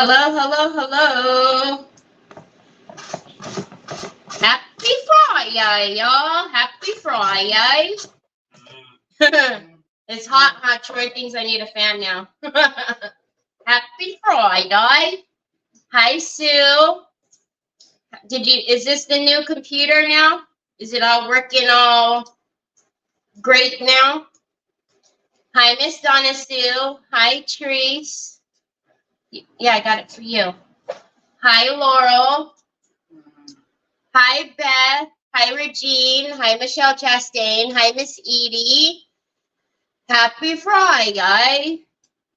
Hello, hello, hello. Happy Friday, y'all. Happy Friday. It's hot. Troy thinks I need a fan now. Happy Friday. Hi, Sue. Is this the new computer now? Is it all working all great now? Hi, Miss Donna Sue. Hi, Therese. Yeah, I got it for you. Hi, Laurel. Hi, Beth. Hi, Regine. Hi, Michelle Chastain. Hi, Miss Edie. Happy Friday.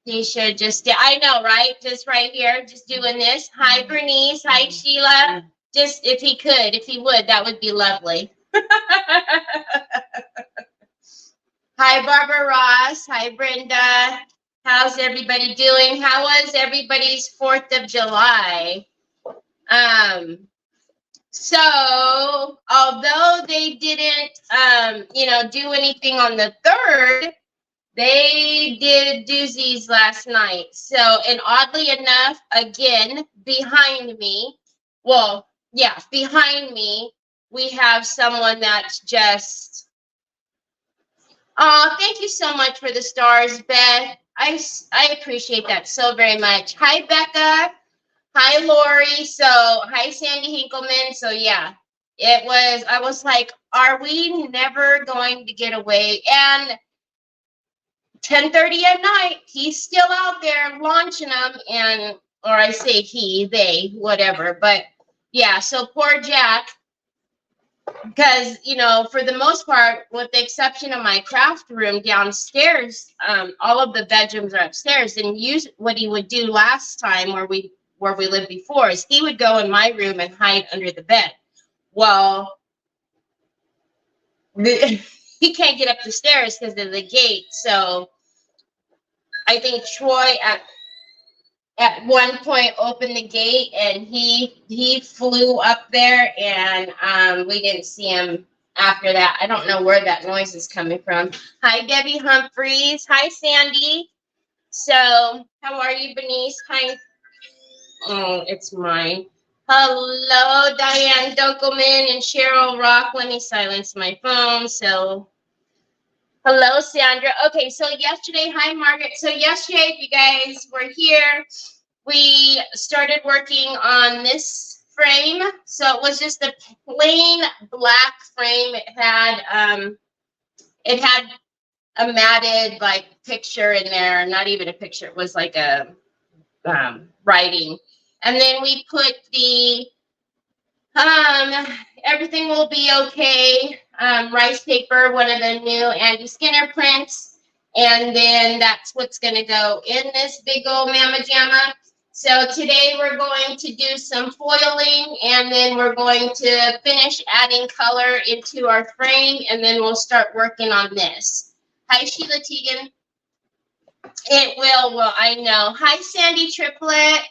You should just, I know, right? Just right here, just doing this. Hi, Bernice. Hi, Sheila. Just if he could, if he would, that would be lovely. Hi, Barbara Ross. Hi, Brenda. How's everybody doing? How was everybody's 4th of July? So although they didn't, do anything on the 3rd, they did doozies last night. So, and oddly enough, again, behind me, behind me, we have someone that's just, oh, thank you so much for the stars, Beth. I appreciate that so very much. Hi, Becca. Hi, Lori. So, hi, Sandy Hinkleman. So, yeah, I was like, are we never going to get away? And 10:30 at night, he's still out there launching them, or I say he, they, whatever. But, yeah, so poor Jack, because, for the most part, with the exception of my craft room downstairs, all of the bedrooms are upstairs. And what he would do last time where we lived before is he would go in my room and hide under the bed. Well, he can't get up the stairs because of the gate. So I think Troy at one point opened the gate and he flew up there, and we didn't see him after that. I don't know where that noise is coming from. Hi, Debbie Humphreys. Hi, Sandy. So how are you, Bernice? Hi. Oh, it's mine. Hello, Diane Dunkelman and Cheryl Rock. Let me silence my phone. So, hello, Sandra. Okay, so yesterday, hi, Margaret. So yesterday, if you guys were here, we started working on this frame. So it was just a plain black frame. It had a matted like picture in there. Not even a picture. It was like a writing. And then we put the everything will be okay rice paper, one of the new Andy Skinner prints, and then that's what's going to go in this big old Mama Jamma. So today we're going to do some foiling, and then we're going to finish adding color into our frame, and then we'll start working on this. Hi, Sheila Teagan. It will, I know. Hi, Sandy Triplet.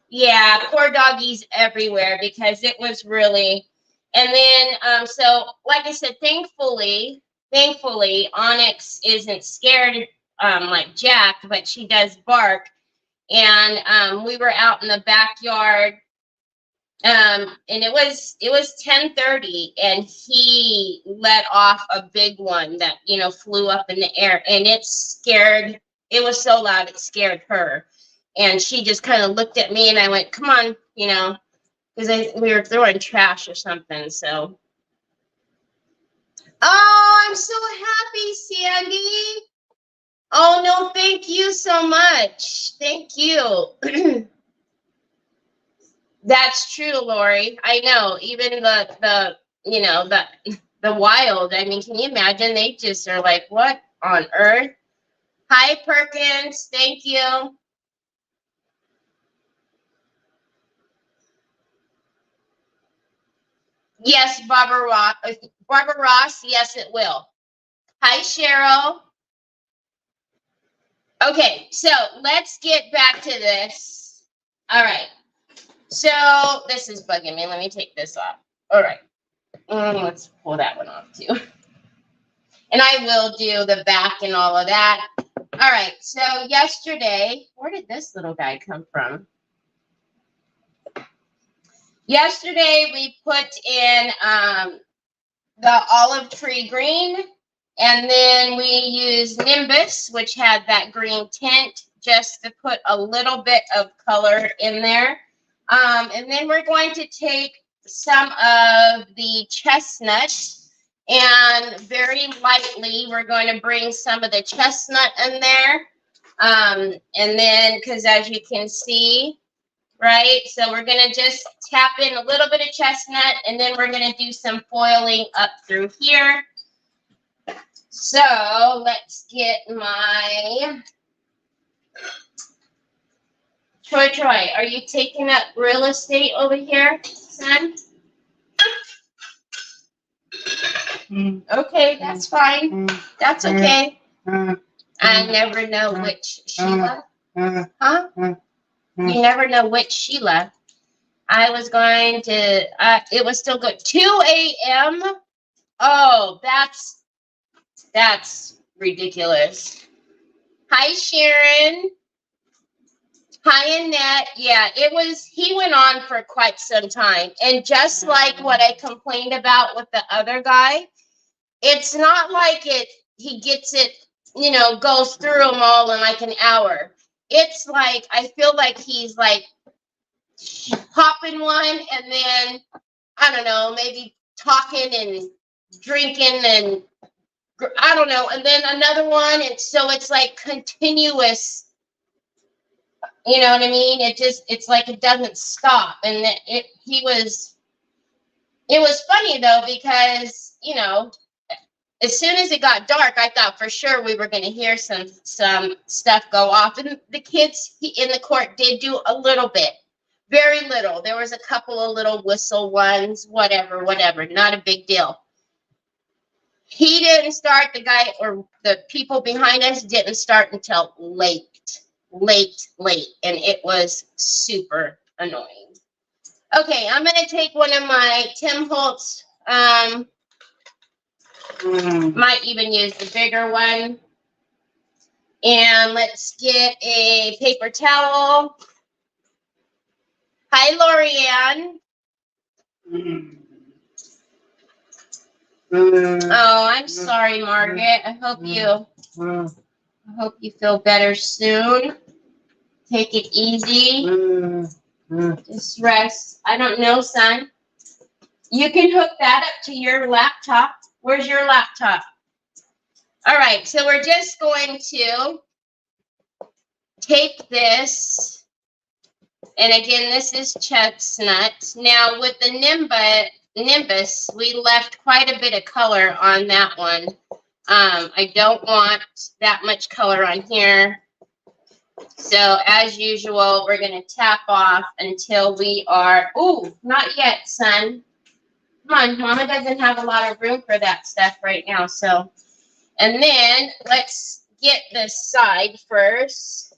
Yeah, poor doggies everywhere because it was really, and then, so like I said, thankfully, Onyx isn't scared like Jack, but she does bark. And we were out in the backyard, and it was 10:30, and he let off a big one that, flew up in the air, and it was so loud, it scared her. And she just kind of looked at me, and I went, come on, because we were throwing trash or something. So, oh, I'm so happy, Sandy. Oh, no, thank you so much. Thank you. That's true, Lori. I know. Even the wild. I mean, can you imagine? They just are like, what on earth? Hi, Perkins. Thank you. Yes, Barbara Ross. Yes, it will. Hi, Cheryl. Okay, so let's get back to this. All right. So this is bugging me. Let me take this off. All right. Let's pull that one off too. And I will do the back and all of that. All right. So yesterday, where did this little guy come from? Yesterday we put in the olive tree green, and then we used Nimbus, which had that green tint, just to put a little bit of color in there. And then we're going to take some of the chestnut, and very lightly we're going to bring some of the chestnut in there. And then, because as you can see, right, so we're going to just tap in a little bit of chestnut, and then we're going to do some foiling up through here. So let's get my Troy, are you taking up real estate over here, son? Okay, that's fine. That's okay. I never know which Sheila. Huh? You never know which Sheila. I was going to, it was still good. 2 a.m. Oh, that's ridiculous. Hi, Sharon. Hi, Annette. Yeah, he went on for quite some time. And just like what I complained about with the other guy, it's not like he gets it, goes through them all in like an hour. It's like, I feel like he's like popping one and then, I don't know, maybe talking and drinking and I don't know. And then another one. And so it's like continuous. You know what I mean? It's like it doesn't stop. And it was funny though, because, as soon as it got dark, I thought for sure we were going to hear some stuff go off. And the kids in the court did do a little bit, very little. There was a couple of little whistle ones, whatever, not a big deal. He didn't start, the guy or the people behind us didn't start until late. And it was super annoying. Okay, I'm going to take one of my Tim Holtz, might even use the bigger one. And let's get a paper towel. Hi, Lorianne. Oh, I'm sorry, Margaret. I hope you feel better soon. Take it easy. Just rest. I don't know, son. You can hook that up to your laptop. Where's your laptop? All right, so we're just going to take this. And again, this is chestnut. Now, with the Nimbus, we left quite a bit of color on that one. I don't want that much color on here. So as usual, we're going to tap off until we are, ooh, not yet, son. Come on, Mama doesn't have a lot of room for that stuff right now. So, and then let's get this side first.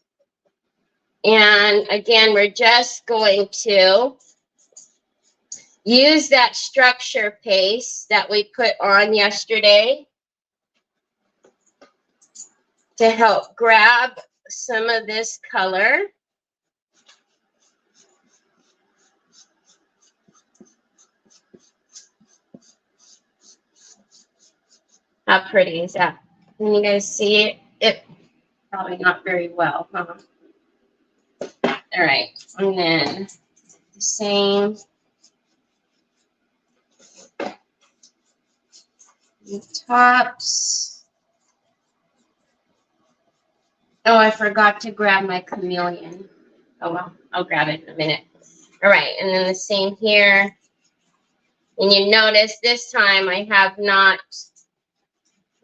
And again, we're just going to use that structure paste that we put on yesterday to help grab some of this color. How pretty is that? Can you guys see it? It probably not very well, huh? All right, and then the same. The tops. Oh, I forgot to grab my chameleon. Oh, well, I'll grab it in a minute. All right, and then the same here. And you notice this time I have not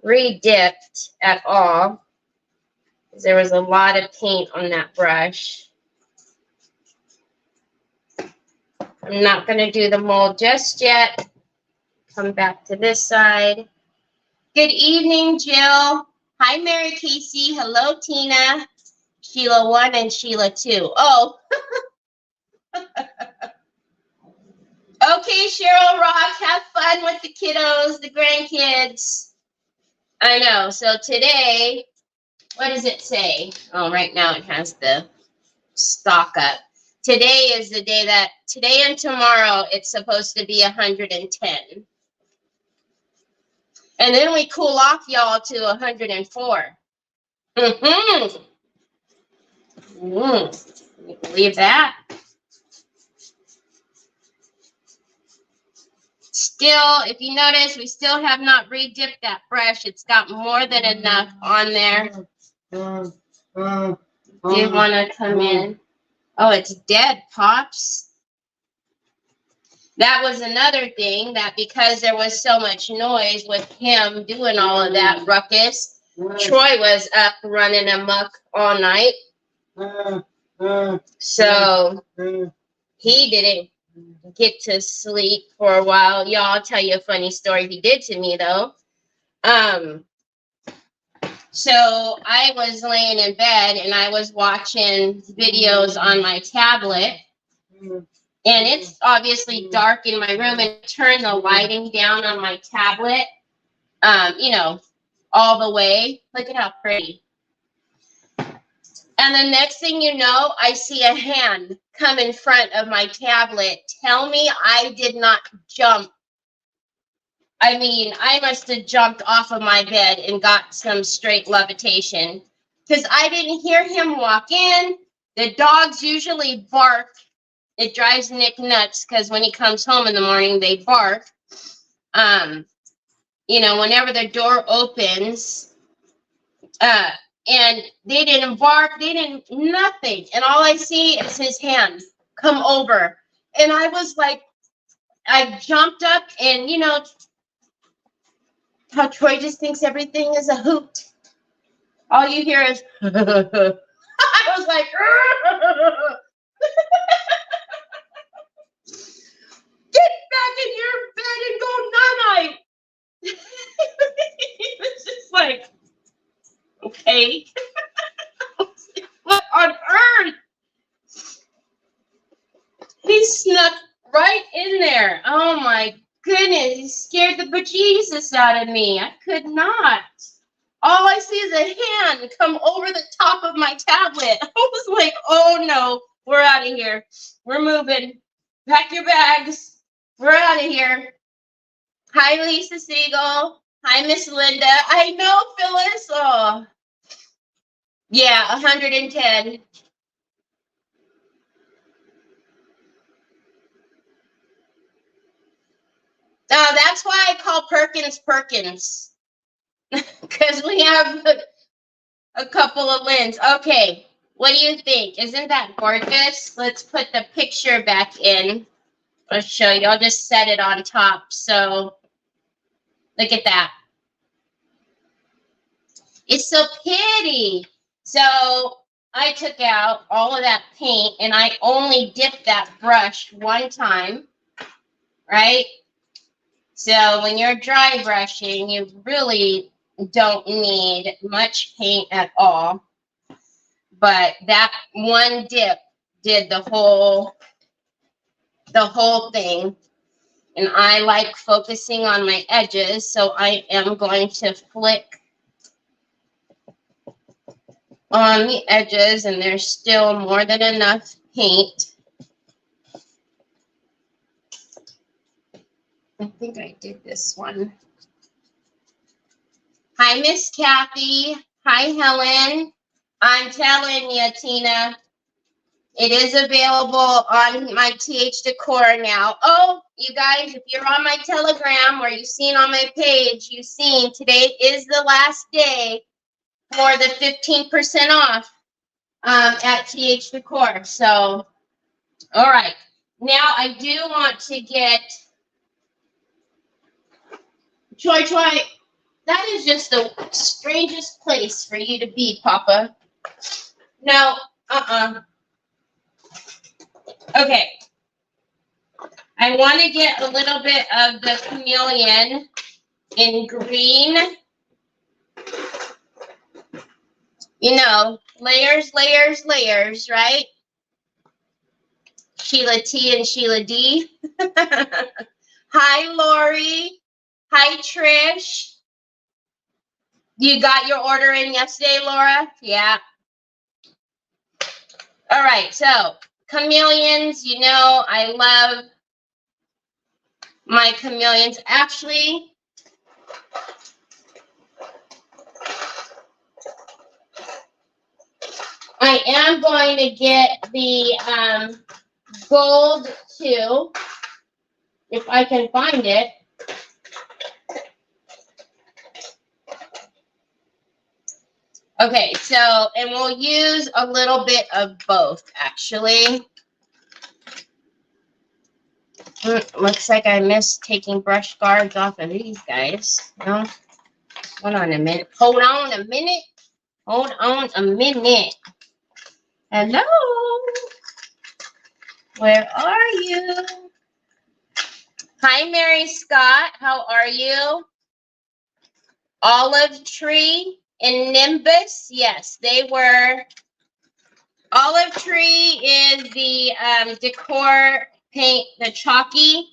re-dipped at all, because there was a lot of paint on that brush. I'm not going to do the mold just yet. Come back to this side. Good evening, Jill. Hi, Mary Casey. Hello, Tina. Sheila 1 and Sheila 2. Oh. Okay, Cheryl Rock. Have fun with the kiddos, the grandkids. I know. So today, what does it say? Oh, right now it has the stock up. Today is the day that, today and tomorrow, it's supposed to be 110. And then we cool off, y'all, to 104. Mm-hmm. Can you believe that? Still, if you notice, we still have not re-dipped that brush. It's got more than enough on there. Do you want to come in? Oh, it's dead, Pops. That was another thing, that because there was so much noise with him doing all of that ruckus, Troy was up running amok all night. So he didn't get to sleep for a while. Y'all, I'll tell you a funny story he did to me, though. So I was laying in bed and I was watching videos on my tablet. And it's obviously dark in my room, and I turned the lighting down on my tablet, you know, all the way. Look at how pretty. And the next thing you know, I see a hand come in front of my tablet. Tell me I did not jump. I mean, I must have jumped off of my bed and got some straight levitation, because I didn't hear him walk in. The dogs usually bark. It drives Nick nuts because when he comes home in the morning, they bark. You know, whenever the door opens, and they didn't bark, they didn't, nothing. And all I see is his hand come over. And I was like, I jumped up, and you know how Troy just thinks everything is a hoot. All you hear is, I was like, get back in your bed and go night-night. It was just like, okay. What on earth? He snuck right in there. Oh my goodness. He scared the bejesus out of me. I could not. All I see is a hand come over the top of my tablet. I was like, oh no, we're out of here. We're moving. Pack your bags. We're out of here. Hi, Lisa Siegel. Hi, Miss Linda. I know, Phyllis. Oh, yeah, 110. That's why I call Perkins Perkins. Because we have a couple of wins. Okay, what do you think? Isn't that gorgeous? Let's put the picture back in. I'll show you. I'll just set it on top. So look at that. It's so pretty. So I took out all of that paint and I only dipped that brush one time, right? So when you're dry brushing, you really don't need much paint at all. But that one dip did the whole thing. And I like focusing on my edges, so I am going to flick on the edges, and there's still more than enough paint. I think I did this one. Hi, Miss Kathy. Hi, Helen. I'm telling you, Tina, it is available on my TH Decor now. Oh, you guys, if you're on my Telegram or you've seen on my page, you've seen today is the last day for the 15% off at TH Decor. So, all right. Now, I do want to get Troy, that is just the strangest place for you to be, Papa. No, Okay. I want to get a little bit of the chameleon in green. You know, layers, layers, layers, right? Sheila T and Sheila D. Hi, Lori. Hi, Trish. You got your order in yesterday, Laura? Yeah. All right, so chameleons, you know, I love my chameleons. Actually, I am going to get the gold too, if I can find it. Okay, so, and we'll use a little bit of both, actually. Looks like I missed taking brush guards off of these guys. No? Hold on a minute. Hold on a minute. Hold on a minute. Hello? Where are you? Hi, Mary Scott. How are you? Olive Tree and Nimbus. Yes, they were. Olive Tree is the decor paint, the chalky.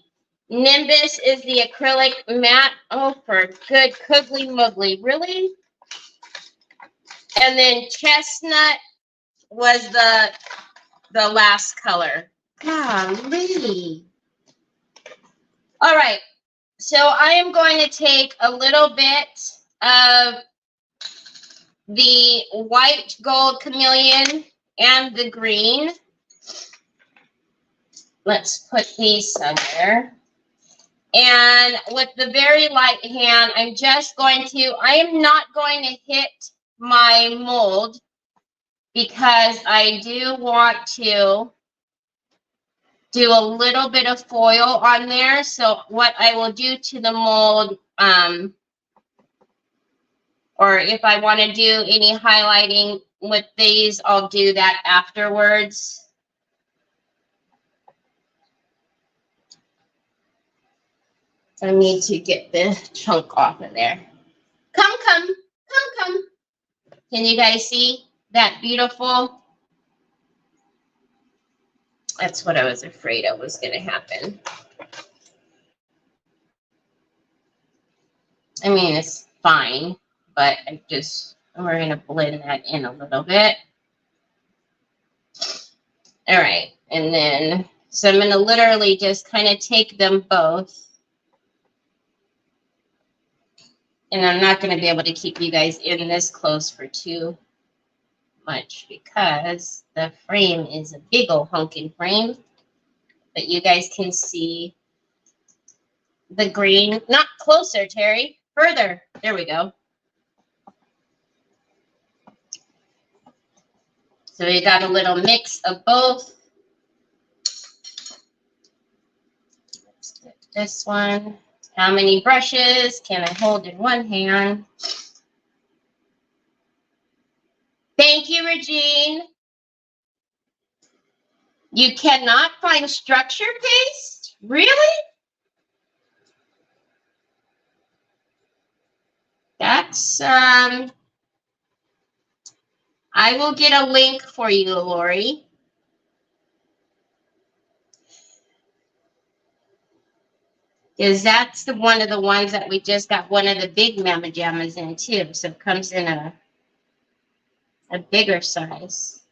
Nimbus is the acrylic matte. Oh, for good cuggly muggly. Really? And then Chestnut was the last color. Golly. All right. So I am going to take a little bit of the white gold chameleon and the green. Let's put these somewhere. And with the very light hand, I'm just going to, I am not going to hit my mold because I do want to do a little bit of foil on there. So what I will do to the mold, or if I want to do any highlighting with these, I'll do that afterwards. I need to get the chunk off of there. Come. Can you guys see that beautiful? That's what I was afraid of was going to happen. I mean, it's fine, but we're going to blend that in a little bit. All right. And then, so I'm going to literally just kind of take them both. And I'm not going to be able to keep you guys in this close for too much because the frame is a big old honking frame. But you guys can see the green. Not closer, Terry. Further. There we go. So we got a little mix of both. Let's get this one. How many brushes can I hold in one hand? Thank you, Regine. You cannot find structure paste? Really? That's, I will get a link for you, Lori. Because that's one of the ones that we just got one of the big Mama Jammas in too. So it comes in a bigger size.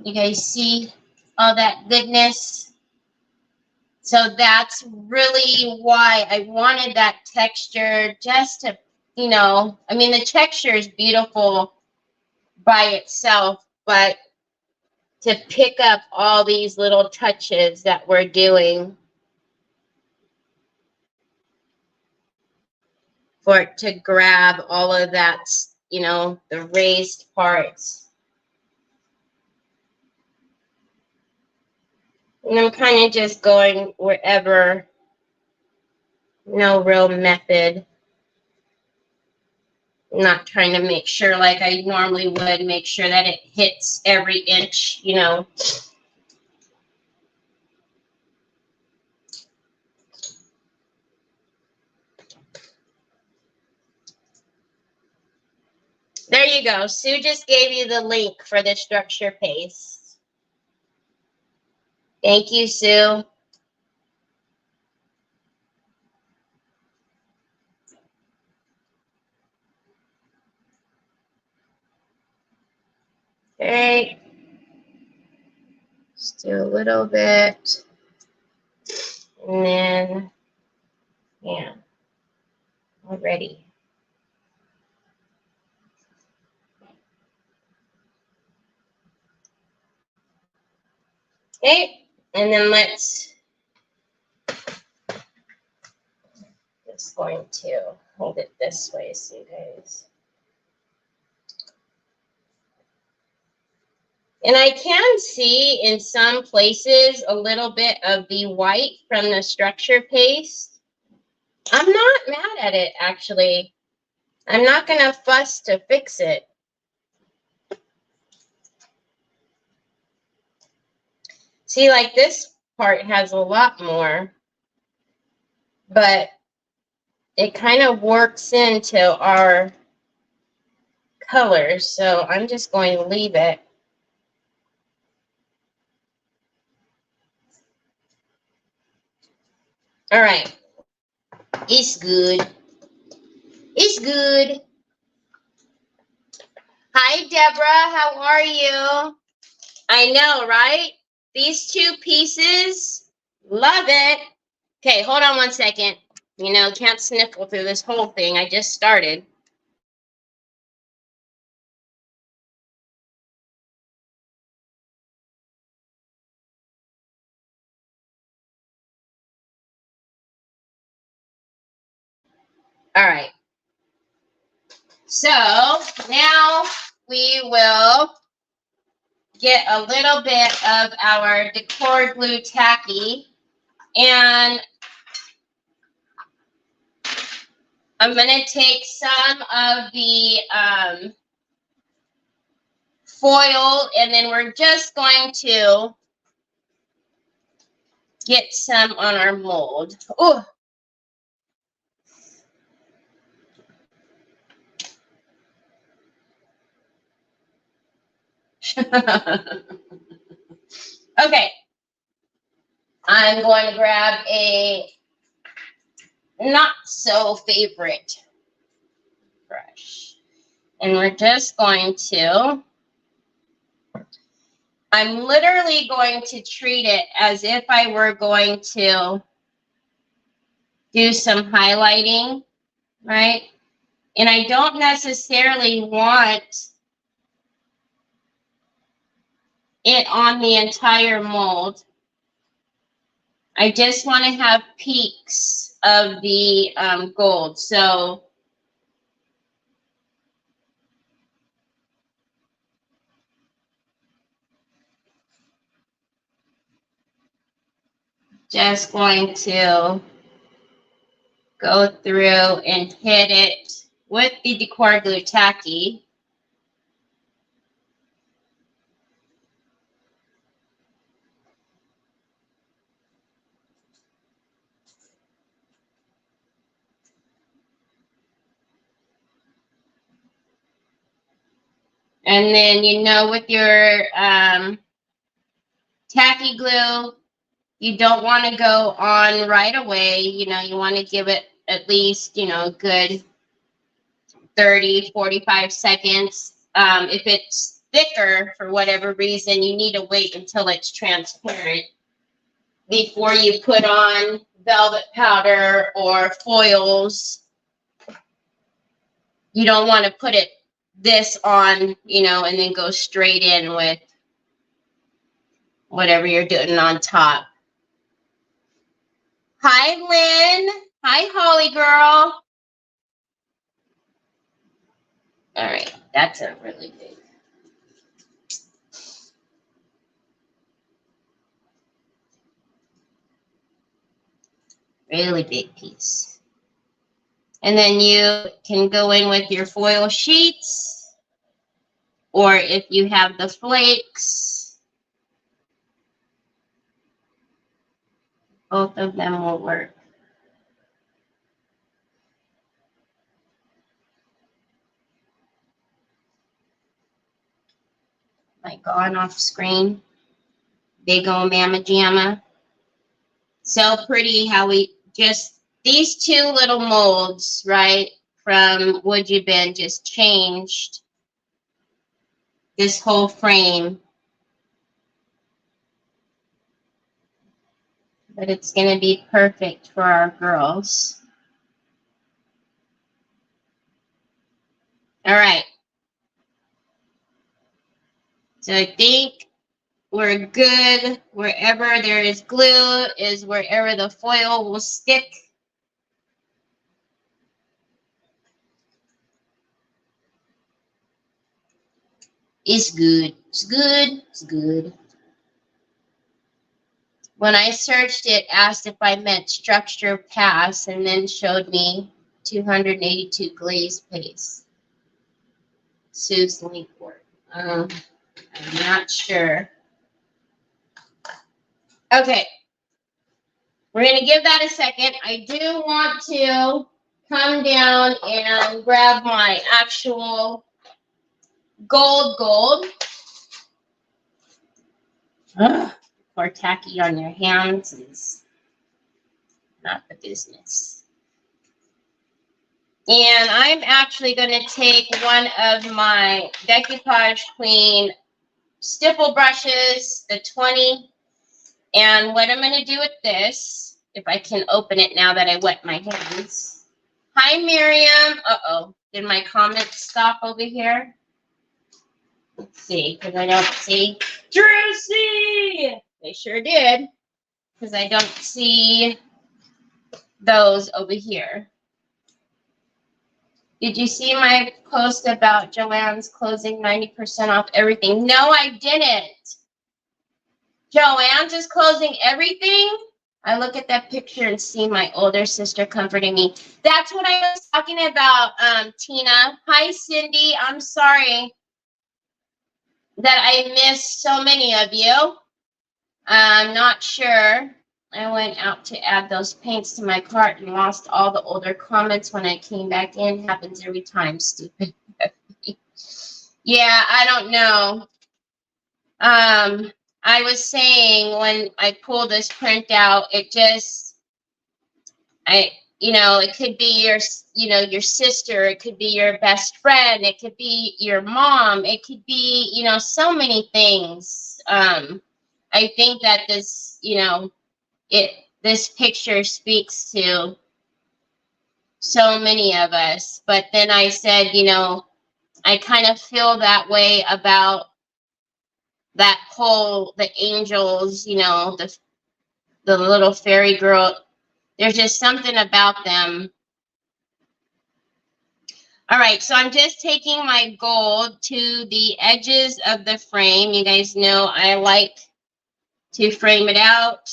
You guys see all that goodness? So that's really why I wanted that texture, just to, you know, I mean, the texture is beautiful by itself, but to pick up all these little touches that we're doing for it to grab all of that, you know, the raised parts. And I'm kind of just going wherever, no real method. Not trying to make sure like I normally would, make sure that it hits every inch, you know. There you go. Sue just gave you the link for the structure paste. Thank you, Sue. Okay. Just do a little bit. And then, yeah, already. Okay, and then let's just going to hold it this way so you guys. And I can see in some places a little bit of the white from the structure paste. I'm not mad at it, actually. I'm not going to fuss to fix it. See, like this part has a lot more, but it kind of works into our colors, so I'm just going to leave it. All right. It's good. It's good. Hi, Deborah. How are you? I know, right? These two pieces. Love it. Okay, hold on one second. You know, can't sniffle through this whole thing. I just started. All right. So now we will get a little bit of our decor glue tacky, and I'm going to take some of the foil, and then we're just going to get some on our mold. Oh. Okay. I'm going to grab a not so favorite brush. And we're just going to, I'm literally going to treat it as if I were going to do some highlighting, right? And I don't necessarily want it on the entire mold. I just want to have peaks of the gold. So just going to go through and hit it with the decor glue tacky. And then, you know, with your tacky glue, you don't want to go on right away. You know, you want to give it at least, you know, a good 30, 45 seconds. If it's thicker for whatever reason, you need to wait until it's transparent before you put on velvet powder or foils. You don't want to put this on, you know, and then go straight in with whatever you're doing on top. Hi, Lynn. Hi, Holly girl. All right, that's a really big piece. And then you can go in with your foil sheets, or if you have the flakes, both of them will work. Like gone off screen. Big ol' mamma jamma. So pretty how we just, these two little molds, right, from Would You Been just changed this whole frame. But it's going to be perfect for our girls. All right. So I think we're good. Wherever there is glue is wherever the foil will stick. It's good. It's good. It's good. When I searched it, asked if I meant structure pass and then showed me 282 glaze paste. Sue's link work. I'm not sure. Okay. We're going to give that a second. I do want to come down and grab my actual gold. Ugh, or tacky on your hands is not the business. And I'm actually going to take one of my Decoupage Queen stipple brushes, the 20. And what I'm going to do with this, if I can open it now that I wet my hands. Hi, Miriam. Uh-oh. Did my comments stop over here? Let's see, because I don't see. Drucy! They sure did, because I don't see those over here. Did you see my post about Joanne's closing 90% off everything? No, I didn't. Joanne's is closing everything? I look at that picture and see my older sister comforting me. That's what I was talking about, Tina. Hi, Cindy. I'm sorry that I missed so many of you. I'm not sure. I went out to add those paints to my cart and lost all the older comments when I came back in. Happens every time, stupid. Yeah, I don't know. I was saying when I pull this print out, it just, it could be your sister, it could be your best friend, it could be your mom, it could be, so many things. I think that this, this picture speaks to so many of us. But then I said, I kind of feel that way about that whole, the angels, the little fairy girl. There's just something about them. All right, so I'm just taking my gold to the edges of the frame. You guys know I like to frame it out.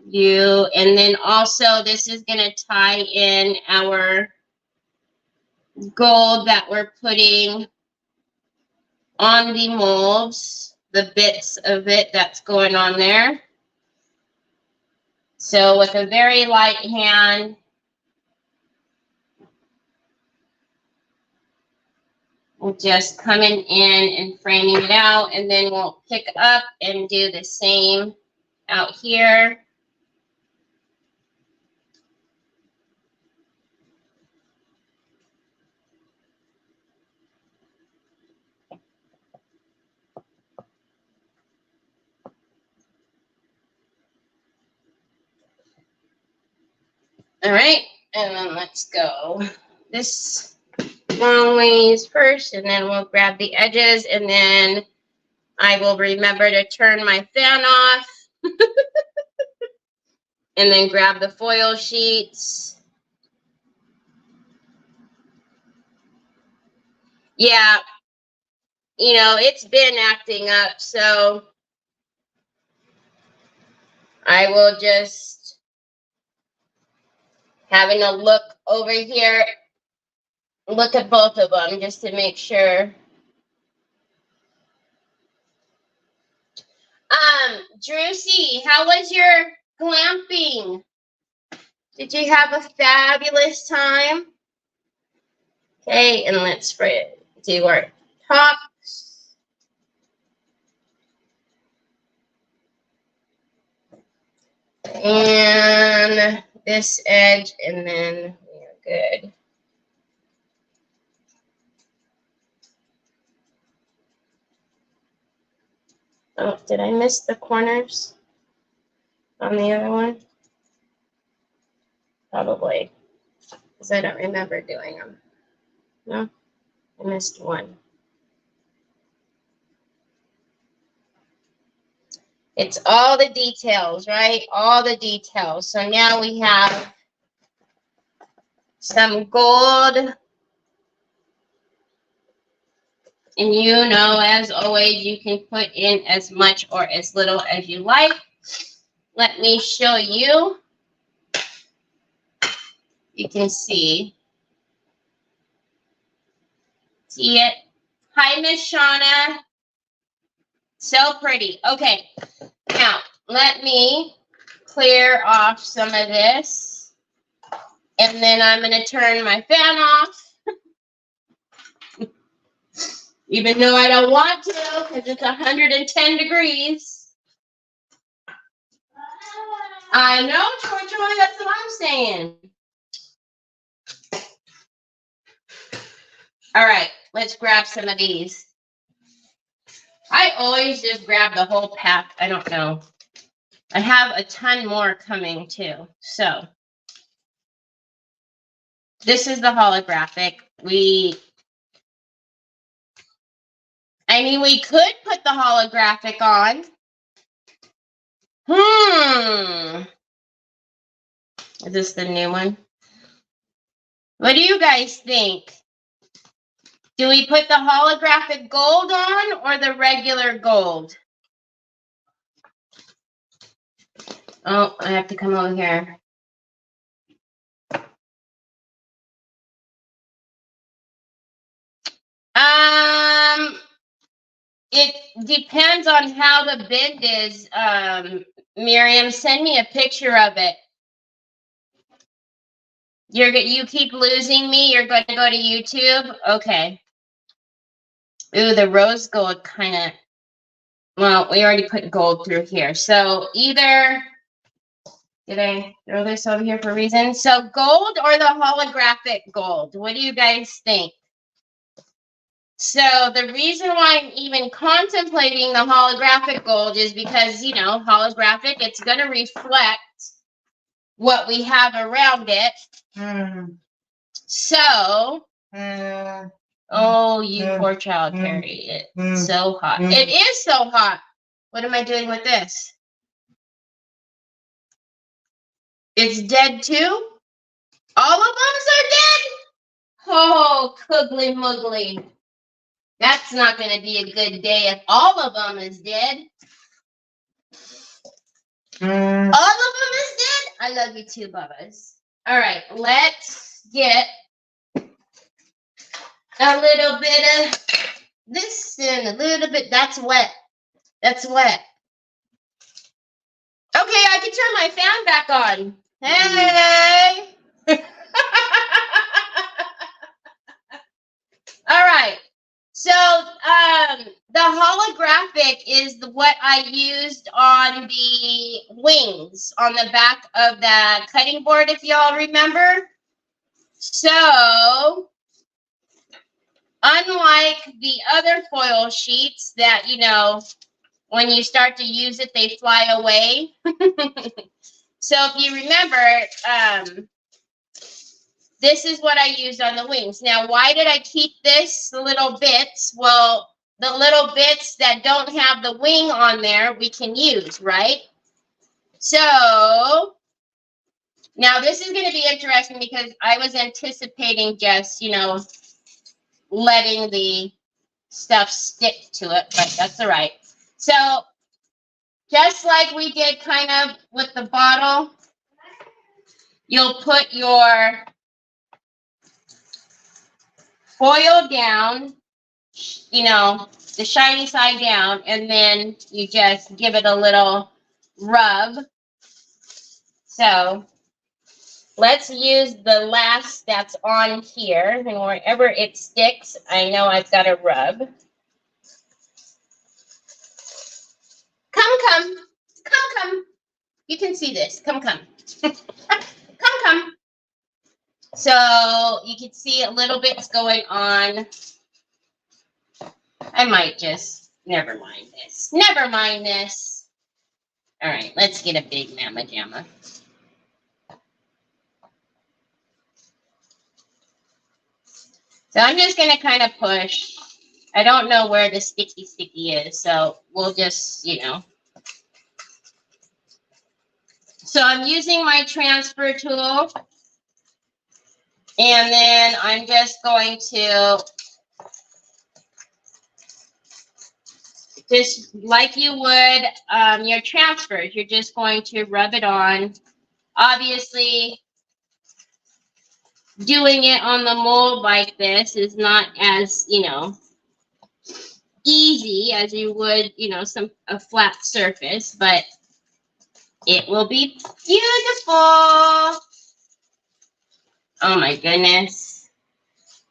And then also this is going to tie in our gold that we're putting on the molds, the bits of it that's going on there. So with a very light hand, we're just coming in and framing it out, and then we'll pick up and do the same out here. All right, and then let's go this long ways first, and then we'll grab the edges, and then I will remember to turn my fan off and then grab the foil sheets. Yeah, it's been acting up, so I will just having a look over here, look at both of them just to make sure. Drucy, how was your glamping? Did you have a fabulous time? Okay, and let's do our tops. And this edge, and then we're good. Oh, did I miss the corners on the other one? Probably, because I don't remember doing them. No, I missed one. It's all the details, right? All the details. So now we have some gold. And you know, as always, you can put in as much or as little as you like. Let me show you. You can see. See it? Hi, Miss Shauna. So pretty. Okay, now let me clear off some of this. And then I'm going to turn my fan off. Even though I don't want to, because it's 110 degrees. I know, Troy, that's what I'm saying. All right, let's grab some of these. I always just grab the whole pack. I don't know. I have a ton more coming too. So this is the holographic. I mean, we could put the holographic on. Is this the new one? What do you guys think? Do we put the holographic gold on or the regular gold? Oh, I have to come over here. It depends on how the bend is. Miriam, send me a picture of it. You keep losing me. You're going to go to YouTube. Okay. Ooh, the rose gold kind of. Well, we already put gold through here. So either. Did I throw this over here for a reason? So gold or the holographic gold? What do you guys think? So the reason why I'm even contemplating the holographic gold is because, you know, holographic, it's going to reflect what we have around it. So, oh, you poor child, Terry. It's so hot. It is so hot. What am I doing with this? It's dead too? All of them are dead? Oh, Coogly Moogly. That's not going to be a good day if all of them is dead. All of them is dead? I love you too, Bubbas. All right, let's get a little bit of this and a little bit. That's wet. That's wet. Okay, I can turn my fan back on. Hey! All right. So the holographic is what I used on the wings on the back of the cutting board, if y'all remember. So unlike the other foil sheets that, you know, when you start to use it, they fly away. So if you remember, this is what I used on the wings. Now, why did I keep this little bits? Well, the little bits that don't have the wing on there, we can use, right? So, now this is going to be interesting because I was anticipating just, you know, letting the stuff stick to it, but that's all right. So, just like we did kind of with the bottle, you'll put your foil down, you know, the shiny side down, and then you just give it a little rub. So let's use the last that's on here, and wherever it sticks, I know I've got to rub. Come. You can see this. Come. Come. So you can see a little bit's going on. I might just Never mind this. Never mind this. All right, let's get a big Mama Jamma. So I'm just going to kind of push. I don't know where the sticky is, so we'll just, you know. So I'm using my transfer tool, and then I'm just going to, just like you would your transfers, you're just going to rub it on. Obviously, doing it on the mold like this is not as, you know, easy as you would, you know, a flat surface, but it will be beautiful. Oh my goodness.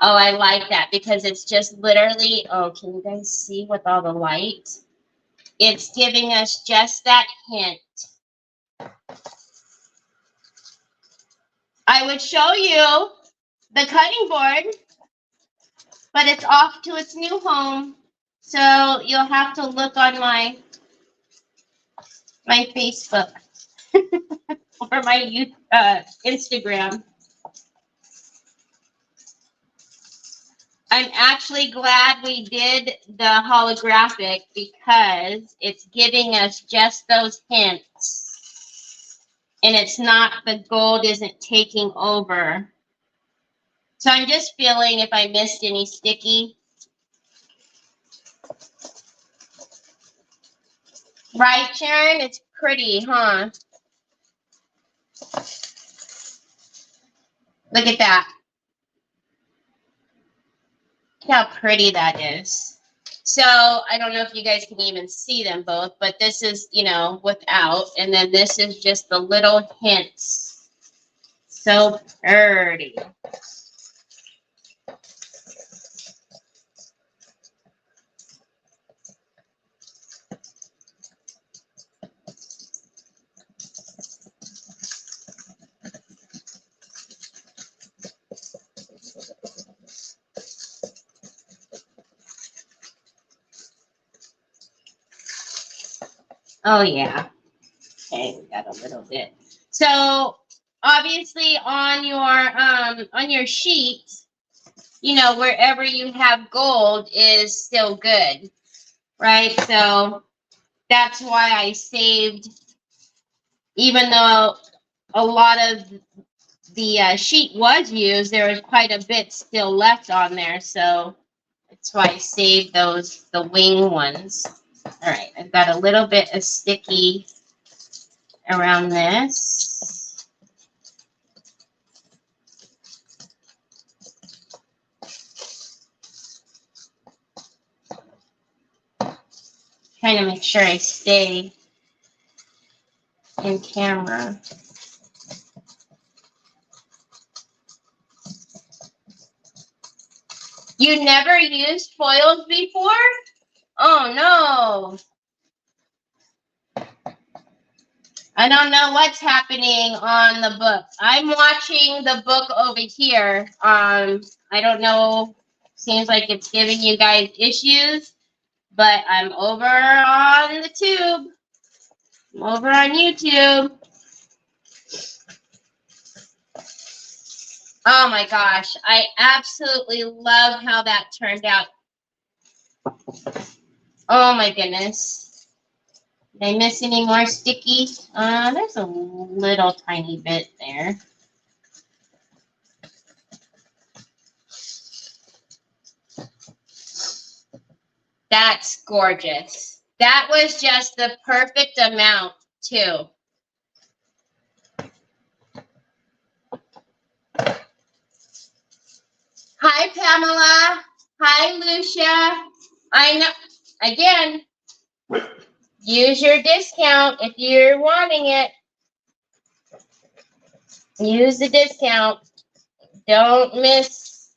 Oh, I like that because it's just literally, oh, can you guys see with all the light? It's giving us just that hint. I would show you the cutting board, but it's off to its new home. So you'll have to look on my Facebook or my Instagram. I'm actually glad we did the holographic because it's giving us just those hints. And it's not, the gold isn't taking over. So I'm just feeling if I missed any sticky. Right, Sharon? It's pretty, huh? Look at that. Look how pretty that is. So I don't know if you guys can even see them both, but this is, you know, without, and then this is just the little hints. So pretty. Oh yeah. Okay, we got a little bit. So obviously on your sheet, you know, wherever you have gold is still good, right? So that's why I saved, even though a lot of the sheet was used, there was quite a bit still left on there. So that's why I saved those, the wing ones. All right, I've got a little bit of sticky around this. Trying to make sure I stay in camera. You never used foils before? Oh no. I don't know what's happening on the book. I'm watching the book over here. I don't know. Seems like it's giving you guys issues, but I'm over on the tube. I'm over on YouTube. Oh my gosh. I absolutely love how that turned out. Oh my goodness. Did I miss any more sticky? There's a little tiny bit there. That's gorgeous. That was just the perfect amount, too. Hi, Pamela. Hi, Lucia. I know, again, use your discount if you're wanting it. Use the discount. Don't miss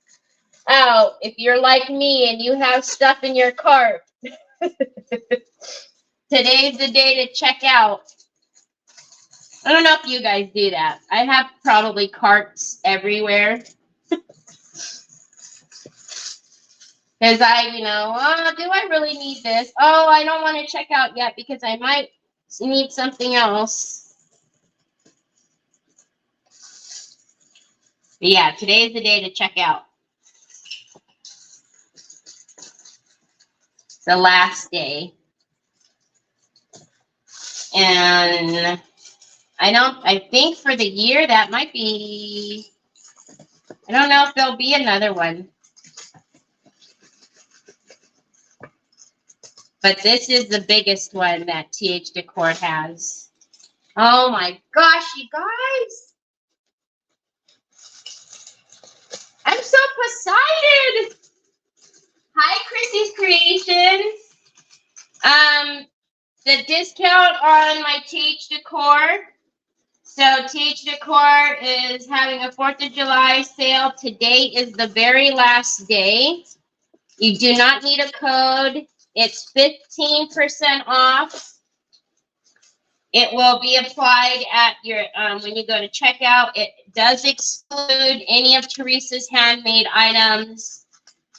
out if you're like me and you have stuff in your cart. Today's the day to check out. I don't know if you guys do that. I have probably carts everywhere. Because do I really need this? Oh, I don't want to check out yet because I might need something else. But yeah, today's the day to check out. The last day. And I think for the year that might be, I don't know if there'll be another one. But this is the biggest one that TH Decor has. Oh my gosh, you guys. I'm so excited. Hi, Chrissy's Creations. The discount on my TH Decor. So TH Decor is having a 4th of July sale. Today is the very last day. You do not need a code. It's 15% off. It will be applied at your when you go to checkout. It does exclude any of Teresa's handmade items,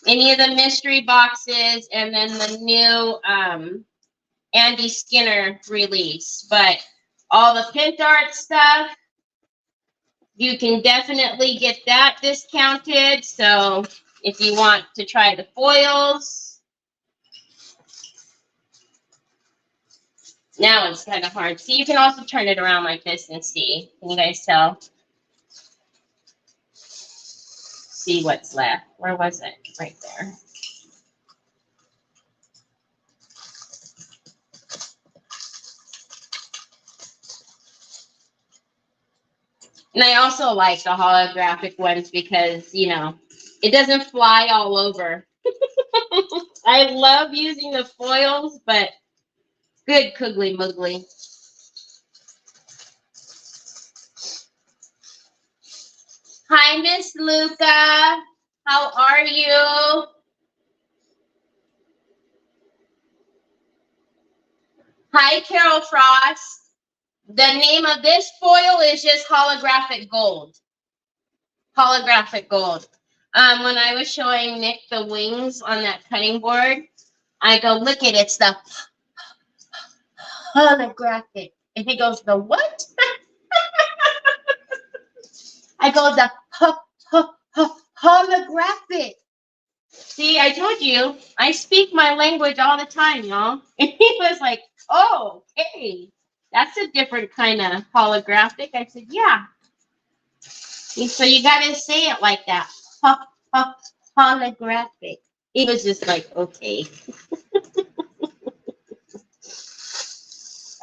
any of the mystery boxes, and then the new Andy Skinner release. But all the Pentart stuff, you can definitely get that discounted. So if you want to try the foils, now it's kind of hard. See, you can also turn it around like this and see. Can you guys tell? See what's left. Where was it? Right there. And I also like the holographic ones because, it doesn't fly all over. I love using the foils, but good Kuggly Muggly. Hi, Miss Luca. How are you? Hi, Carol Frost. The name of this foil is just holographic gold. Holographic gold. When I was showing Nick the wings on that cutting board, I go, look at it, it's the holographic. And he goes, the what? I go, the holographic. See, I told you, I speak my language all the time, y'all. And he was like, oh, okay. That's a different kind of holographic. I said, yeah. So you got to say it like that. Holographic. He was just like, okay.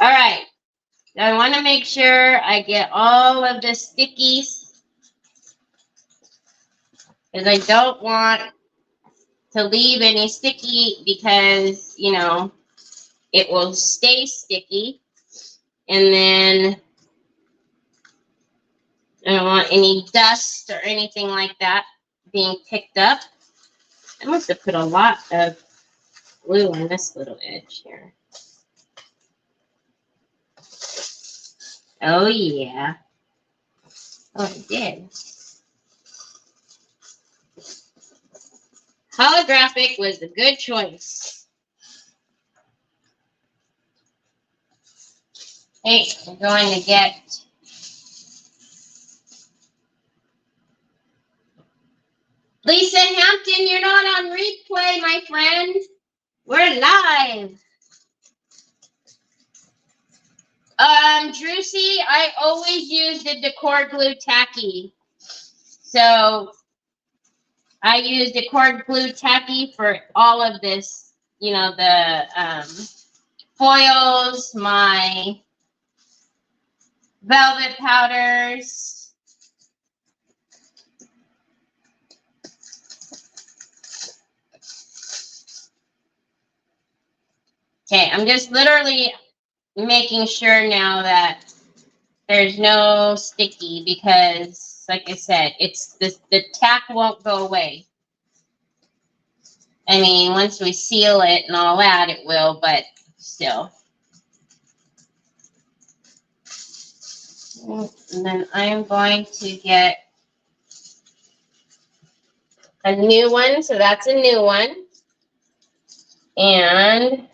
All right. I want to make sure I get all of the stickies because I don't want to leave any sticky because, it will stay sticky. And then I don't want any dust or anything like that being picked up. I must have put a lot of glue on this little edge here. Oh, yeah. Oh, I did. Holographic was a good choice. Hey, we're going to get Lisa Hampton. You're not on replay, my friend. We're live. Drucy, I always use the Decor Glue Tacky. So I use Decor Glue Tacky for all of this, the foils, my velvet powders. Okay, I'm just literally making sure now that there's no sticky because, like I said, it's the tack won't go away. I mean, once we seal it and all that, it will, but still. And then I'm going to get a new one. So that's a new one. And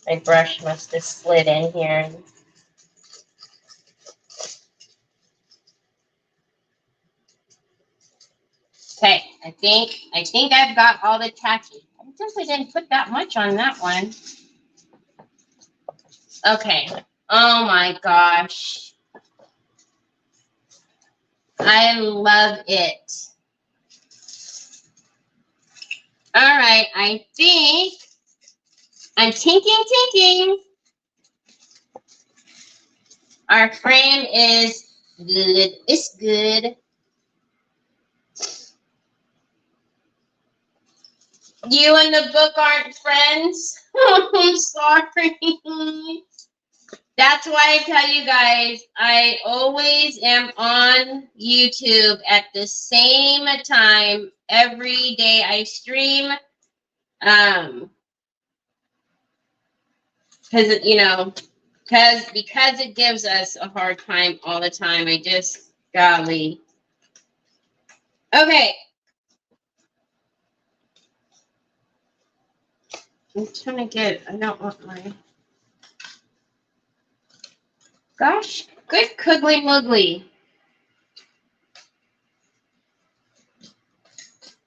my brush must have slid in here. Okay, I think I've got all the tacky. I definitely didn't put that much on that one. Okay. Oh my gosh. I love it. All right, I think I'm tinking. Our frame is good. It's good. You and the book aren't friends? I'm sorry. That's why I tell you guys, I always am on YouTube at the same time every day I stream. Because, you know, because it gives us a hard time all the time. I just, golly. Okay. I'm trying to get, I don't want my, gosh, good cuddly muggly.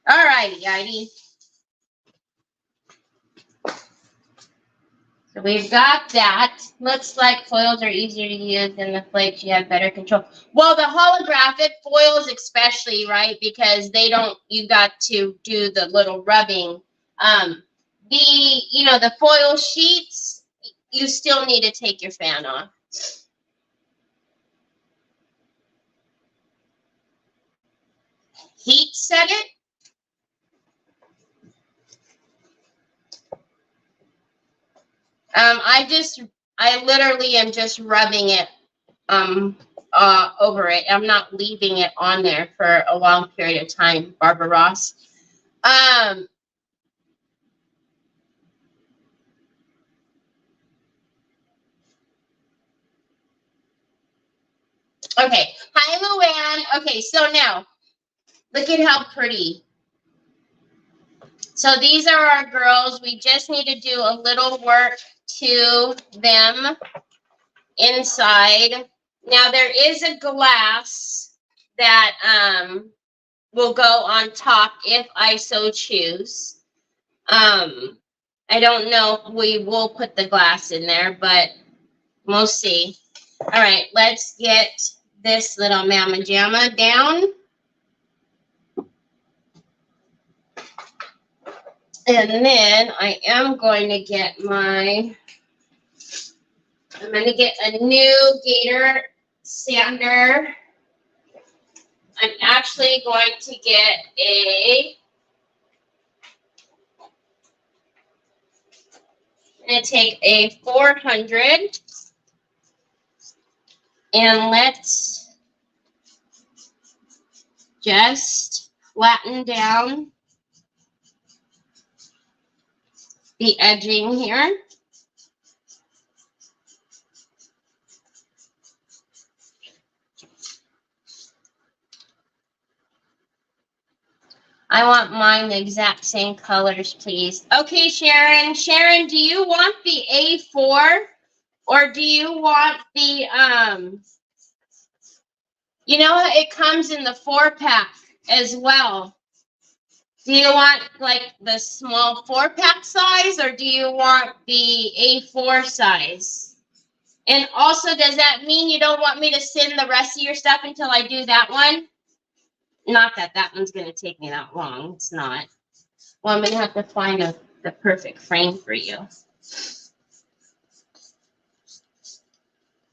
All righty, Heidi. So we've got that. Looks like foils are easier to use than the flakes. You have better control. Well, the holographic foils especially, right? Because they don't, you got to do the little rubbing. The foil sheets, you still need to take your fan off. Heat set it. I literally am just rubbing it over it. I'm not leaving it on there for a long period of time, Barbara Ross. Okay, hi Luann. Okay, so now look at how pretty. So these are our girls. We just need to do a little work to them inside. Now there is a glass that will go on top if I so choose. I don't know if we will put the glass in there, but we'll see. All right, let's get this little mamma jamma down. And then I am going to get I'm going to get a new Gator sander. I'm actually going to get I'm going to take a 400 and let's just flatten down the edging here. I want mine the exact same colors, please. Okay, Sharon. Sharon, do you want the A4 or do you want the, you know, it comes in the 4-pack as well. Do you want like the small 4-pack size or do you want the A4 size? And also, does that mean you don't want me to send the rest of your stuff until I do that one? Not that that one's going to take me that long. It's not. Well, I'm going to have to find the perfect frame for you.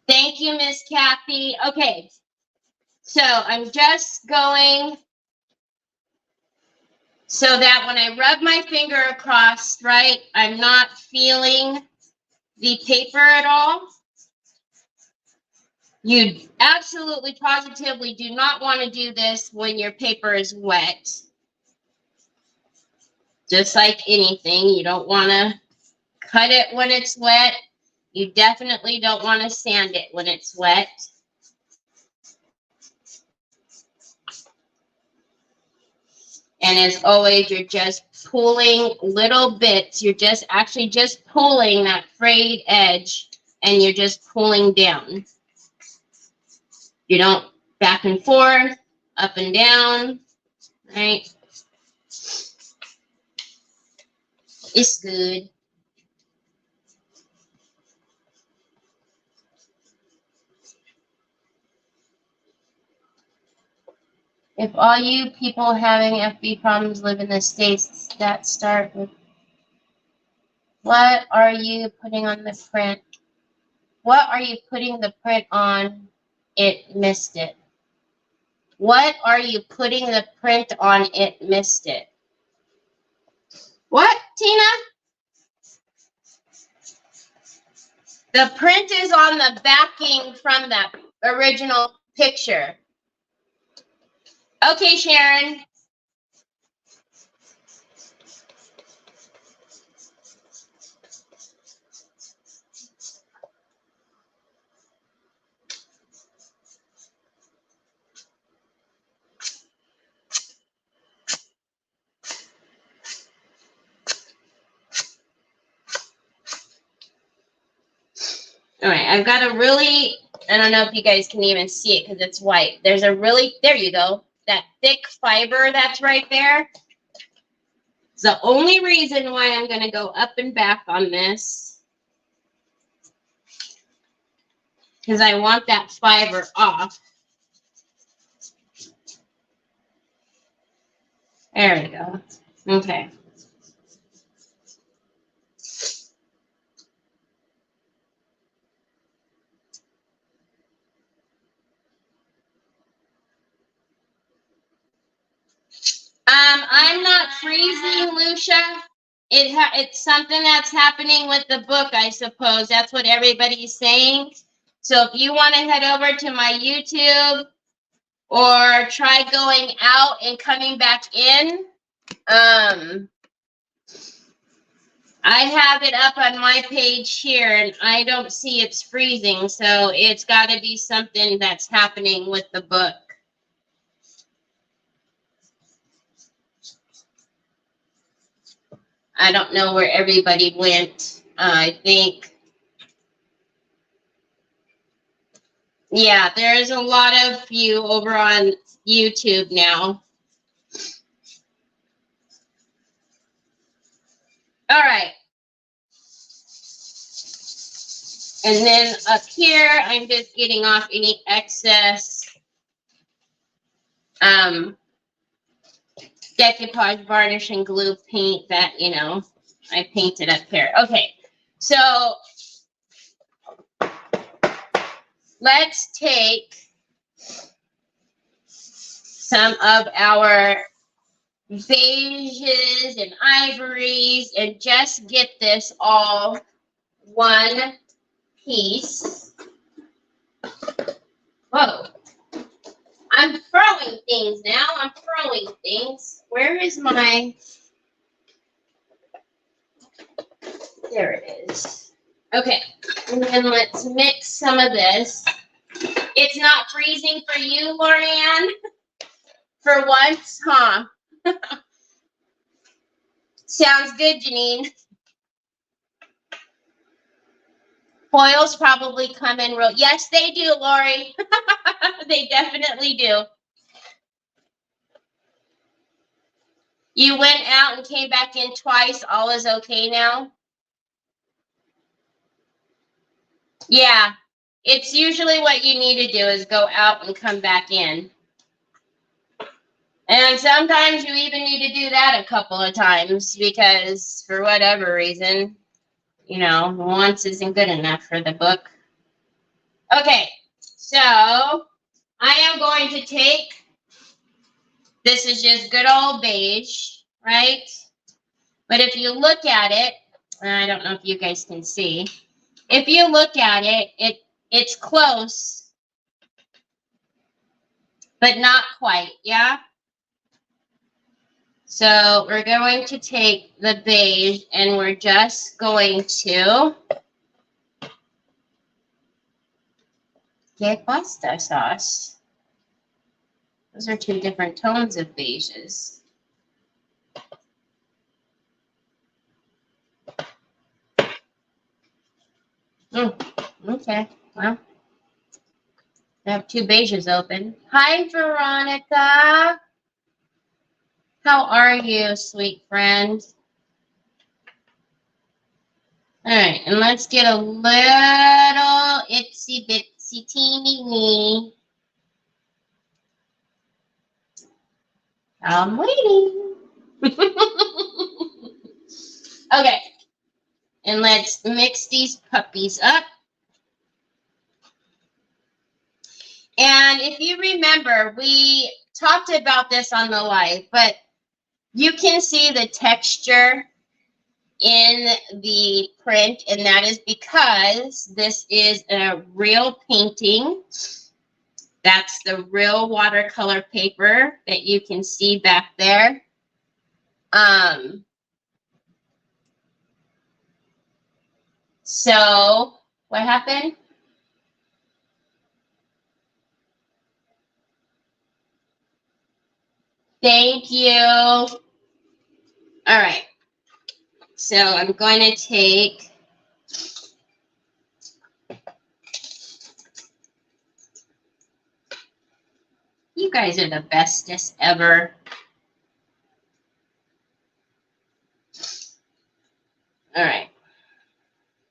Thank you, Miss Kathy. Okay. So I'm just going so that when I rub my finger across, right, I'm not feeling the paper at all. You absolutely positively do not want to do this when your paper is wet. Just like anything, you don't want to cut it when it's wet. You definitely don't want to sand it when it's wet. And as always, you're just pulling little bits. You're just actually just pulling that frayed edge, and you're just pulling down. You don't back and forth, up and down, right? It's good. If all you people having FB problems live in the States, that start with, what are you putting on the print? What are you putting the print on? It missed it. What are you putting the print on? It missed it. What, Tina? The print is on the backing from that original picture. Okay, Sharon. All right, I've got a really, I don't know if you guys can even see it because it's white. There's a really, there you go, that thick fiber that's right there. It's the only reason why I'm going to go up and back on this, because I want that fiber off. There we go. Okay. I'm not freezing, Lucia. It's something that's happening with the book, I suppose. That's what everybody's saying. So if you want to head over to my YouTube or try going out and coming back in, I have it up on my page here, and I don't see it's freezing. So it's got to be something that's happening with the book. I don't know where everybody went. I think, yeah, there's a lot of you over on YouTube now. All right. And then up here, I'm just getting off any excess decoupage, varnish, and glue paint that, you know, I painted up here. Okay, so let's take some of our beiges and ivories and just get this all one piece. Whoa. I'm throwing things now. I'm throwing things. Where is my... There it is. Okay. And then let's mix some of this. It's not freezing for you, Lorianne? For once, huh? Sounds good, Janine. Foils probably come in real... Yes, they do, Lori. They definitely do. You went out and came back in twice. All is okay now? Yeah. It's usually what you need to do is go out and come back in. And sometimes you even need to do that a couple of times because for whatever reason, you know, once isn't good enough for the book. Okay, so I am going to take, this is just good old beige, right? But if you look at it, I don't know if you guys can see. If you look at it, it's close, but not quite, yeah? So we're going to take the beige and we're just going to get pasta sauce. Those are two different tones of beiges. Okay, well, I have two beiges open. Hi, Veronica. How are you, sweet friend? All right, and let's get a little itsy bitsy teeny weeny. I'm waiting. Okay, and let's mix these puppies up. And if you remember, we talked about this on the live, but you can see the texture in the print, and that is because this is a real painting. That's the real watercolor paper that you can see back there. So what happened? Thank you. All right. So I'm going to take you guys are the bestest ever. All right.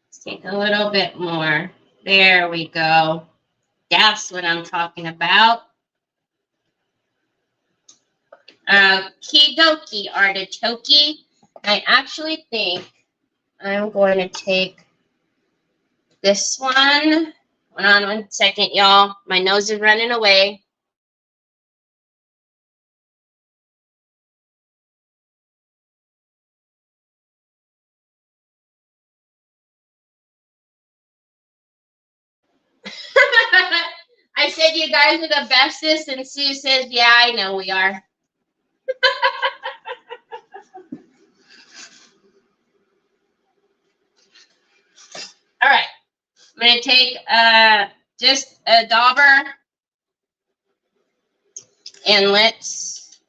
Let's take a little bit more. There we go. That's what I'm talking about. Kidoki artichoke. I actually think I'm going to take this one. Hold on one second, y'all. My nose is running away. I said you guys are the bestest, and Sue says, yeah, I know we are. All right. I'm going to take just a dauber, and let's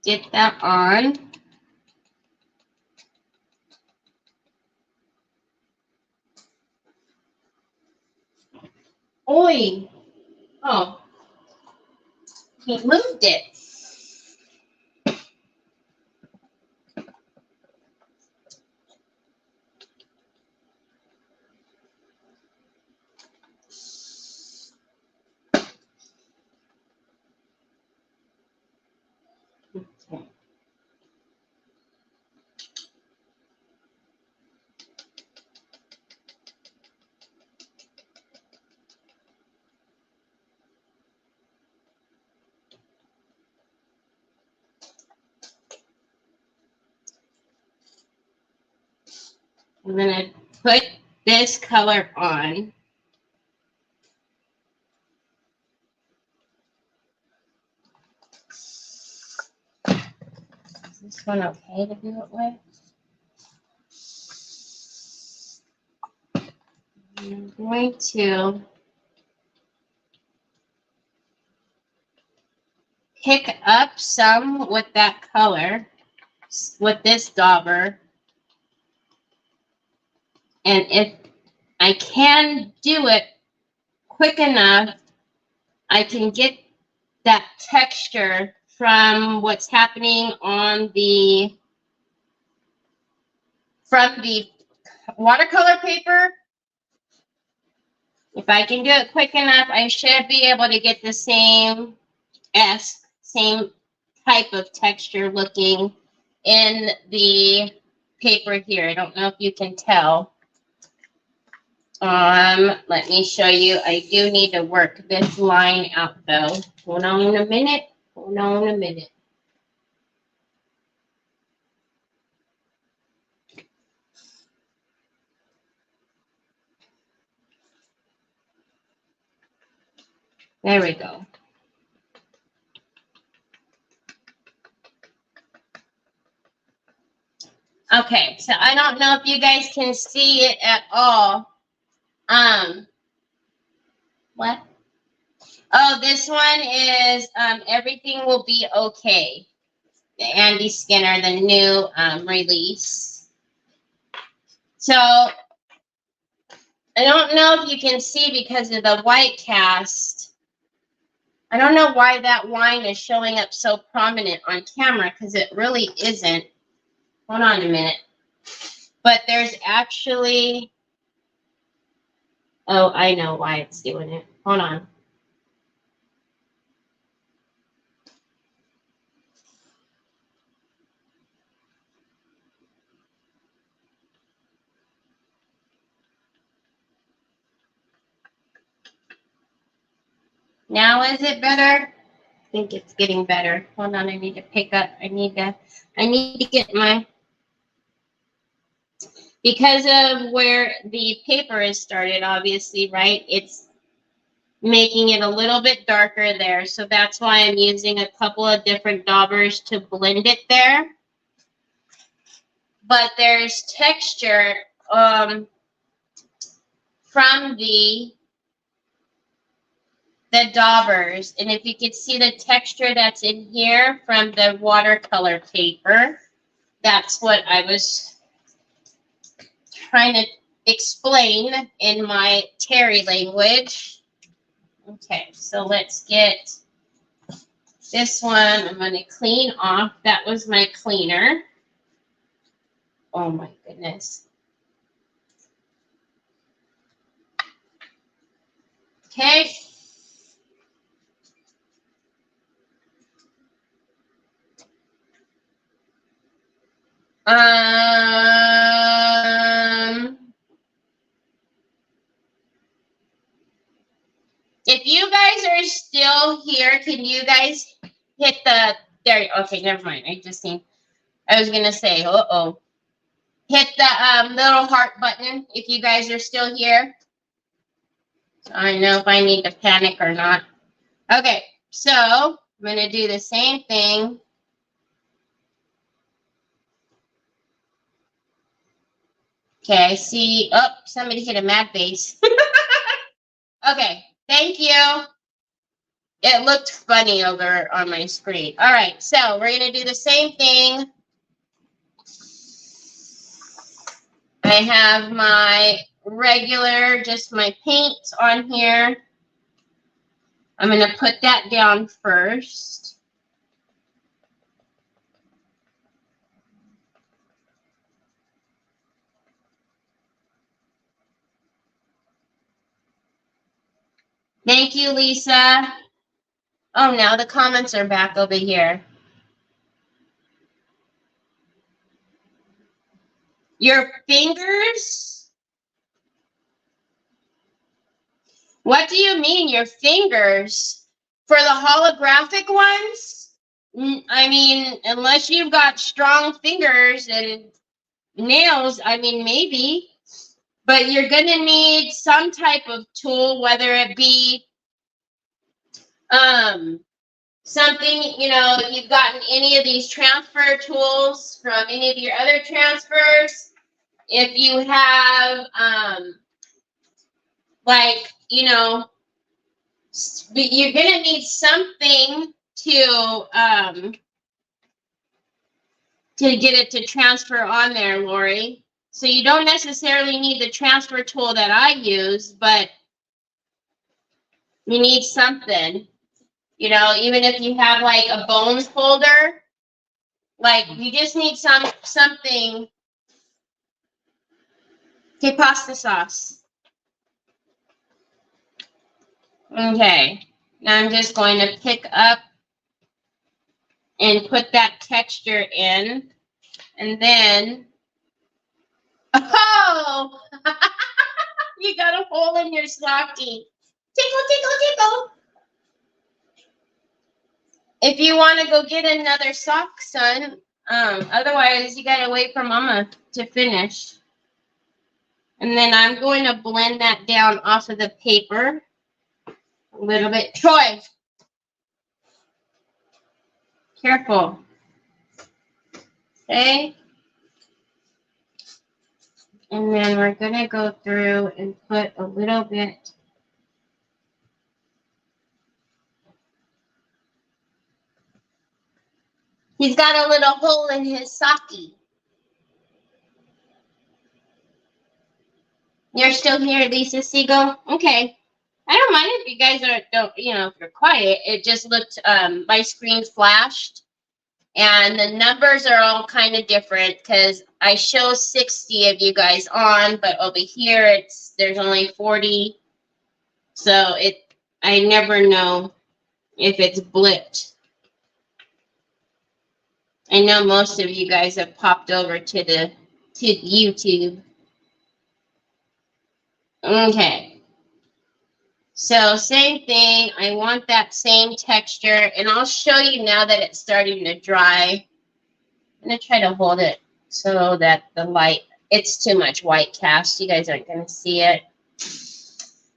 get that on. Oi. Oh. He moved it. Okay. I'm going to put this color on. Is this one okay to do it with? I'm going to pick up some with that color, with this dauber. And if I can do it quick enough, I can get that texture from what's happening on from the watercolor paper. If I can do it quick enough, I should be able to get the same type of texture looking in the paper here. I don't know if you can tell. Let me show you. I do need to work this line out though. Hold on a minute. Hold on a minute. There we go. Okay, so I don't know if you guys can see it at all. What? Oh, this one is Everything Will Be Okay. The Andy Skinner, the new release. So I don't know if you can see because of the white cast. I don't know why that wine is showing up so prominent on camera because it really isn't. Hold on a minute. But there's actually, oh, I know why it's doing it. Hold on. Now is it better? I think it's getting better. Hold on, I need to pick up. I need to get my, because of where the paper is started, obviously, right? It's making it a little bit darker there. So that's why I'm using a couple of different daubers to blend it there. But there's texture from the daubers. And if you could see the texture that's in here from the watercolor paper, that's what I was trying to explain in my Terry language. Okay, so let's get this one. I'm going to clean off. That was my cleaner. Oh my goodness. Okay. If you guys are still here, can you guys hit the, there, okay, never mind. I was going to say, hit the little heart button if you guys are still here. So I know if I need to panic or not. Okay, so I'm going to do the same thing. Okay, I see, oh, somebody hit a mad base. Okay, thank you. It looked funny over on my screen. All right, so we're going to do the same thing. I have my regular, just my paint on here. I'm going to put that down first. Thank you, Lisa. Oh, now the comments are back over here. Your fingers? What do you mean, your fingers? For the holographic ones? I mean, unless you've got strong fingers and nails, I mean, maybe. But you're going to need some type of tool, whether it be something, you know, if you've gotten any of these transfer tools from any of your other transfers. If you have, like, you know, you're going to need something to get it to transfer on there, Lori. So you don't necessarily need the transfer tool that I use, but you need something. You know, even if you have like a bones folder, like you just need something. Okay, pasta sauce. Okay, now I'm just going to pick up and put that texture in, and then, oh, you got a hole in your stocking. Tickle, tickle, tickle. If you want to go get another sock, son, otherwise you got to wait for Mama to finish. And then I'm going to blend that down off of the paper. A little bit. Troy, careful. Okay. And then we're going to go through and put a little bit. He's got a little hole in his socky. You're still here, Lisa Siegel? Okay. I don't mind if you guys don't, if you're quiet. It just looked, my screen flashed. And the numbers are all kind of different because I show 60 of you guys on, but over here there's only 40. So I never know if it's blipped. I know most of you guys have popped over to YouTube. Okay. So same thing. I want that same texture, and I'll show you now that it's starting to dry. I'm going to try to hold it so that the light, it's too much white cast. You guys aren't going to see it.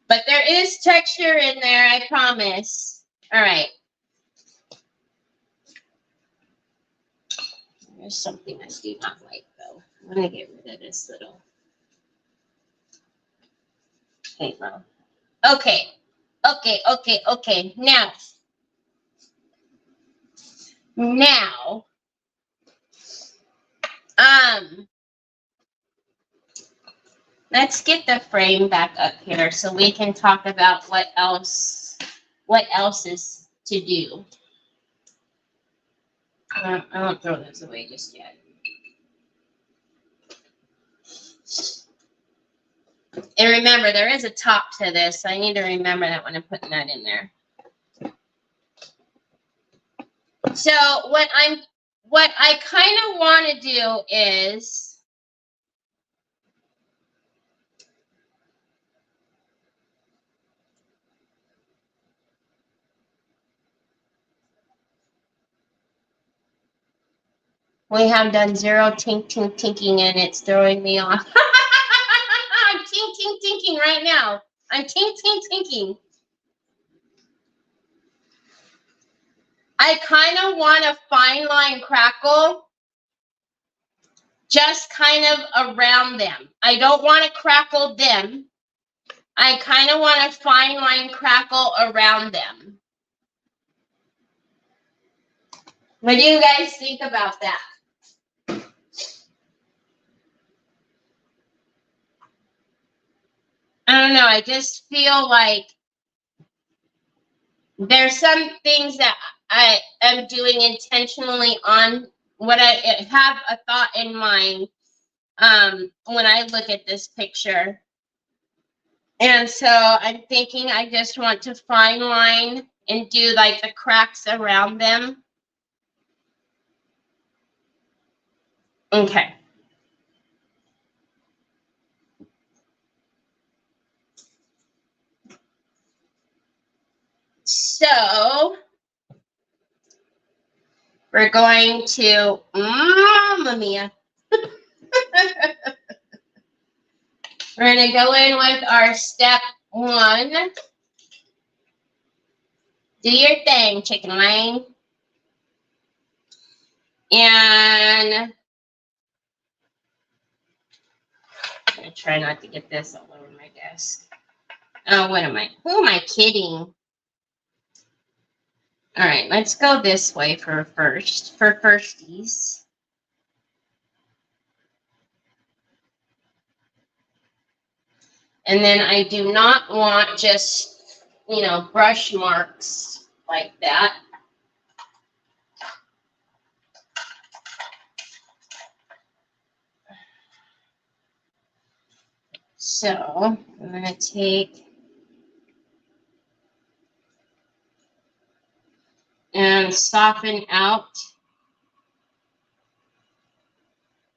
But there is texture in there, I promise. All right. There's something I do not like, though. I'm going to get rid of this little halo. Okay. Okay. Now, let's get the frame back up here so we can talk about what else is to do. I won't throw those away just yet. And remember, there is a top to this, so I need to remember that when I'm putting that in there. So what I kind of want to do is we have done zero tinking, and it's throwing me off. I'm tinking right now. I'm tinking. I kind of want a fine line crackle just kind of around them. I don't want to crackle them. I kind of want a fine line crackle around them. What do you guys think about that? I don't know. I just feel like there's some things that I am doing intentionally on what I have a thought in mind when I look at this picture. And so I'm thinking I just want to fine line and do like the cracks around them. Okay. So we're going to, Mamma Mia. We're going to go in with our step 1. Do your thing, chicken wing. And I'm going to try not to get this all over my desk. Oh, who am I kidding? All right, let's go this way for firsties. And then I do not want just, brush marks like that. So I'm going to take and soften out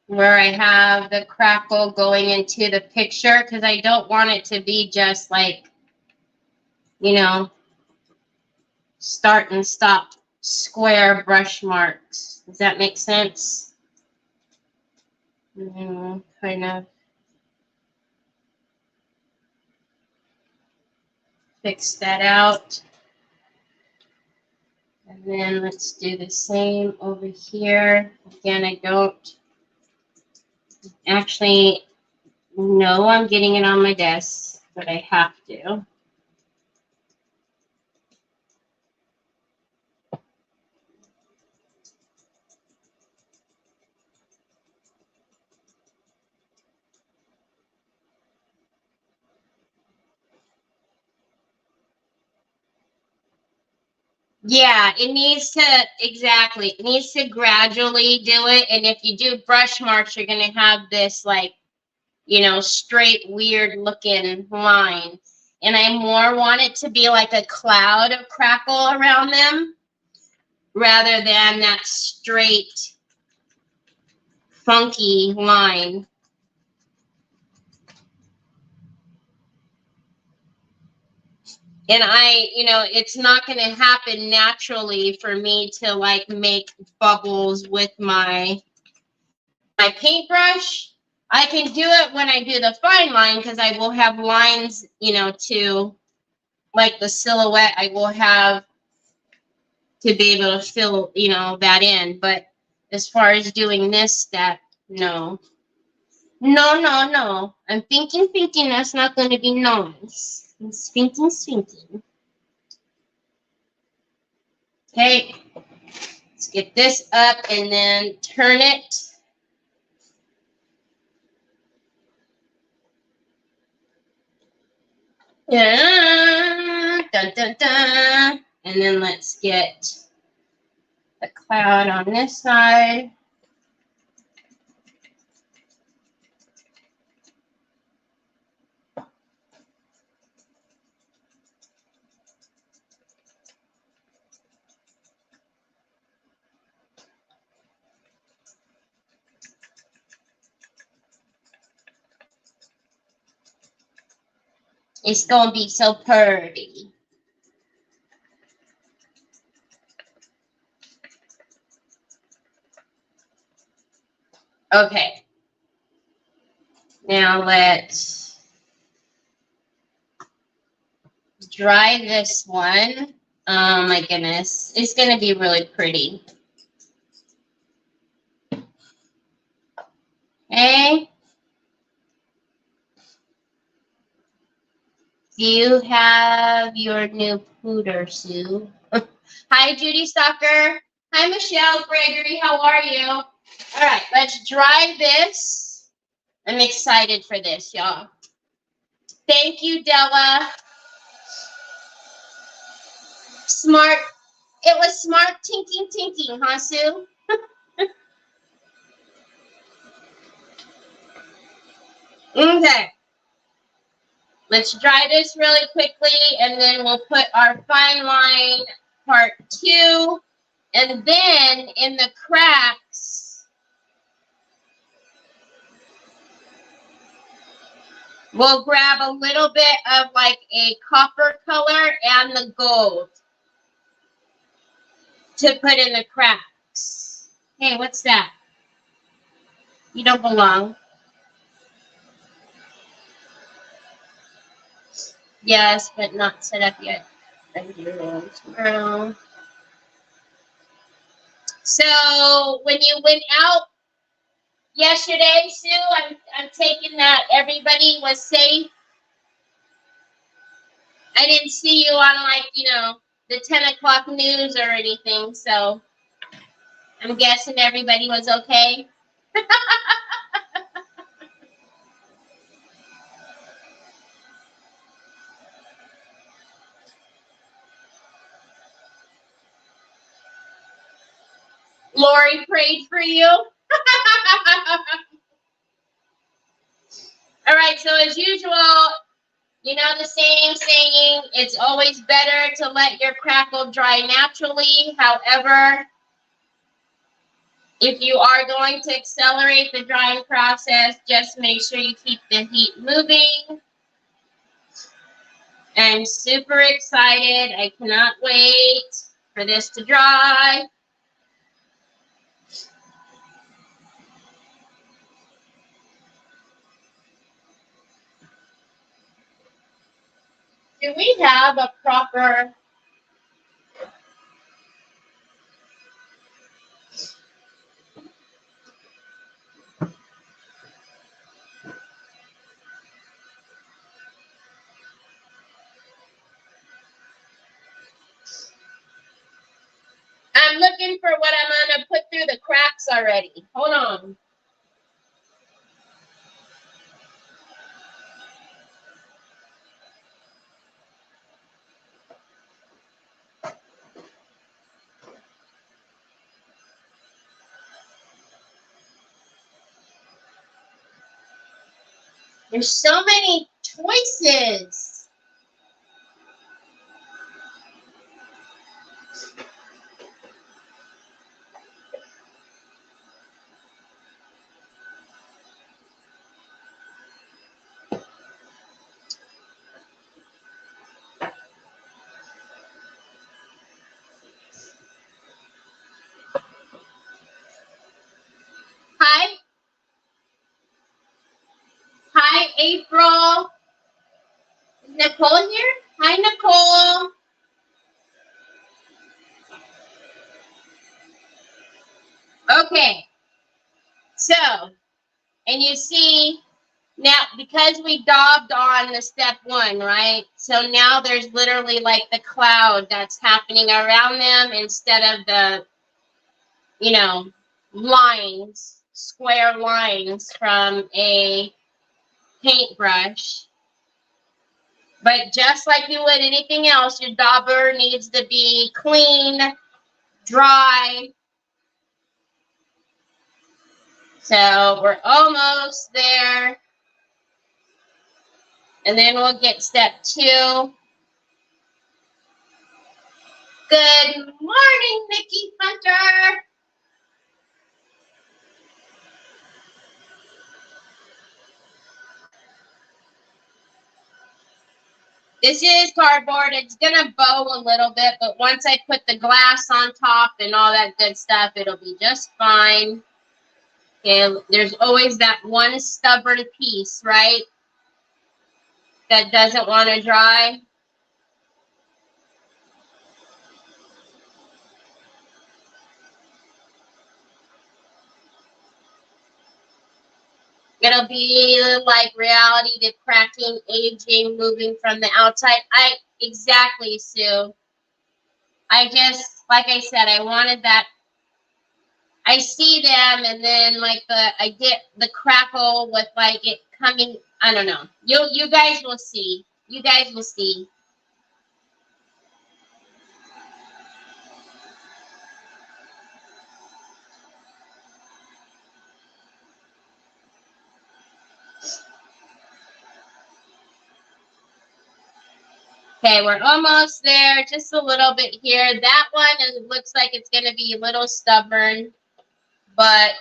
where I have the crackle going into the picture, because I don't want it to be just like, start and stop square brush marks. Does that make sense? Kind of. Fix that out. And then let's do the same over here. Again, I don't actually know I'm getting it on my desk, but I have to. Yeah, it needs to, exactly. It needs to gradually do it. And if you do brush marks, you're going to have this like, you know, straight, weird looking line. And I more want it to be like a cloud of crackle around them rather than that straight, funky line. And you know, it's not going to happen naturally for me to like make bubbles with my paintbrush. I can do it when I do the fine line because I will have lines, you know, to like the silhouette. I will have to be able to fill, you know, that in. But as far as doing this step, no. No, no, no. I'm thinking, that's not going to be nice. I'm thinking. Okay. Let's get this up and then turn it. Dun, dun, dun. And then let's get the cloud on this side. It's going to be so pretty. Okay. Now let's dry this one. Oh my goodness. It's going to be really pretty. Okay. Do you have your new pooter, Sue? Hi, Judy Stalker. Hi, Michelle Gregory. How are you? All right, let's dry this. I'm excited for this, y'all. Thank you, Della. Smart. It was smart tinking, huh, Sue? Okay. Let's dry this really quickly, and then we'll put our fine line part 2. And then in the cracks, we'll grab a little bit of like a copper color and the gold to put in the cracks. Hey, what's that? You don't belong. Yes, but not set up yet. Tomorrow. So when you went out yesterday, Sue, I'm taking that everybody was safe. I didn't see you on like, you know, the 10 o'clock news or anything, so I'm guessing everybody was okay. Lori prayed for you. All right, so as usual, you know the same saying, it's always better to let your crackle dry naturally. However, if you are going to accelerate the drying process, just make sure you keep the heat moving. I'm super excited. I cannot wait for this to dry. Do we have a proper... I'm looking for what I'm going to put through the cracks already. Hold on. There's so many choices. Hi. Hi, April. Is Nicole here? Hi, Nicole. Okay. So, and you see, now, because we daubed on the step one, right? So now there's literally like the cloud that's happening around them instead of the, you know, lines, square lines from a paintbrush. But just like you would anything else, your dauber needs to be clean, dry. So we're almost there. And then we'll get step two. Good morning, Nikki Hunter. This is cardboard. It's going to bow a little bit, but once I put the glass on top and all that good stuff, it'll be just fine. Okay, there's always that one stubborn piece, right, that doesn't want to dry. It'll be like reality to cracking, aging, moving from the outside. Exactly, Sue. I just, like I said, I wanted that. I see them, and then like I get the crackle with like it coming. I don't know. You guys will see. You guys will see. Okay, we're almost there. Just a little bit here. That one, it looks like it's going to be a little stubborn, but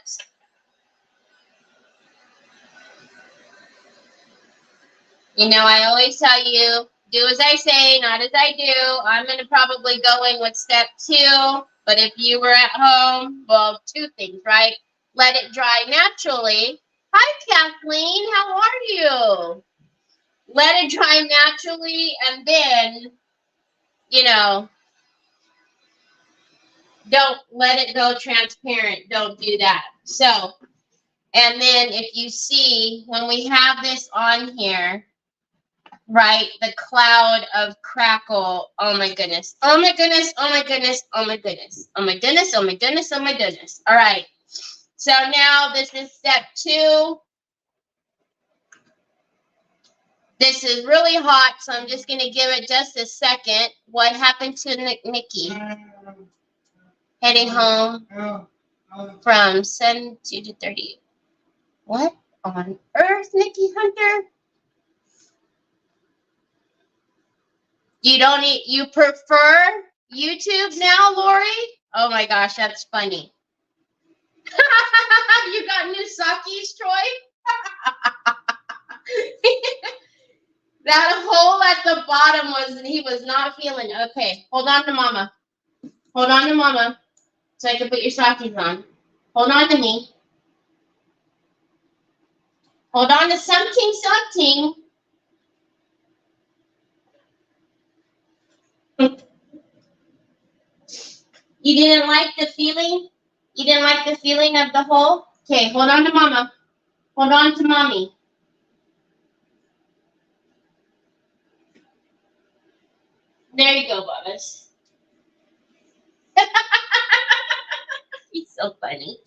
you know, I always tell you, do as I say, not as I do. I'm going to probably go in with step two, but if you were at home, well, two things, right? Let it dry naturally. Hi, Kathleen. How are you? Let it dry naturally, and then, you know, don't let it go transparent. Don't do that. So, and then if you see, when we have this on here, right, the cloud of crackle, oh my goodness, oh my goodness, oh my goodness, oh my goodness, oh my goodness, oh my goodness, oh my goodness. All right, so now this is step two. This is really hot, so I'm just going to give it just a second. What happened to Nikki? Heading home from 72 to 30. What on earth, Nikki Hunter? You prefer YouTube now, Lori? Oh my gosh, that's funny. You got new Sakis, Troy? That hole at the bottom he was not feeling. Okay, hold on to mama. Hold on to mama so I can put your Sakis on. Hold on to me. Hold on to something. You didn't like the feeling? You didn't like the feeling of the hole? Okay, hold on to mama. Hold on to mommy. There you go, Bubba's. He's so funny.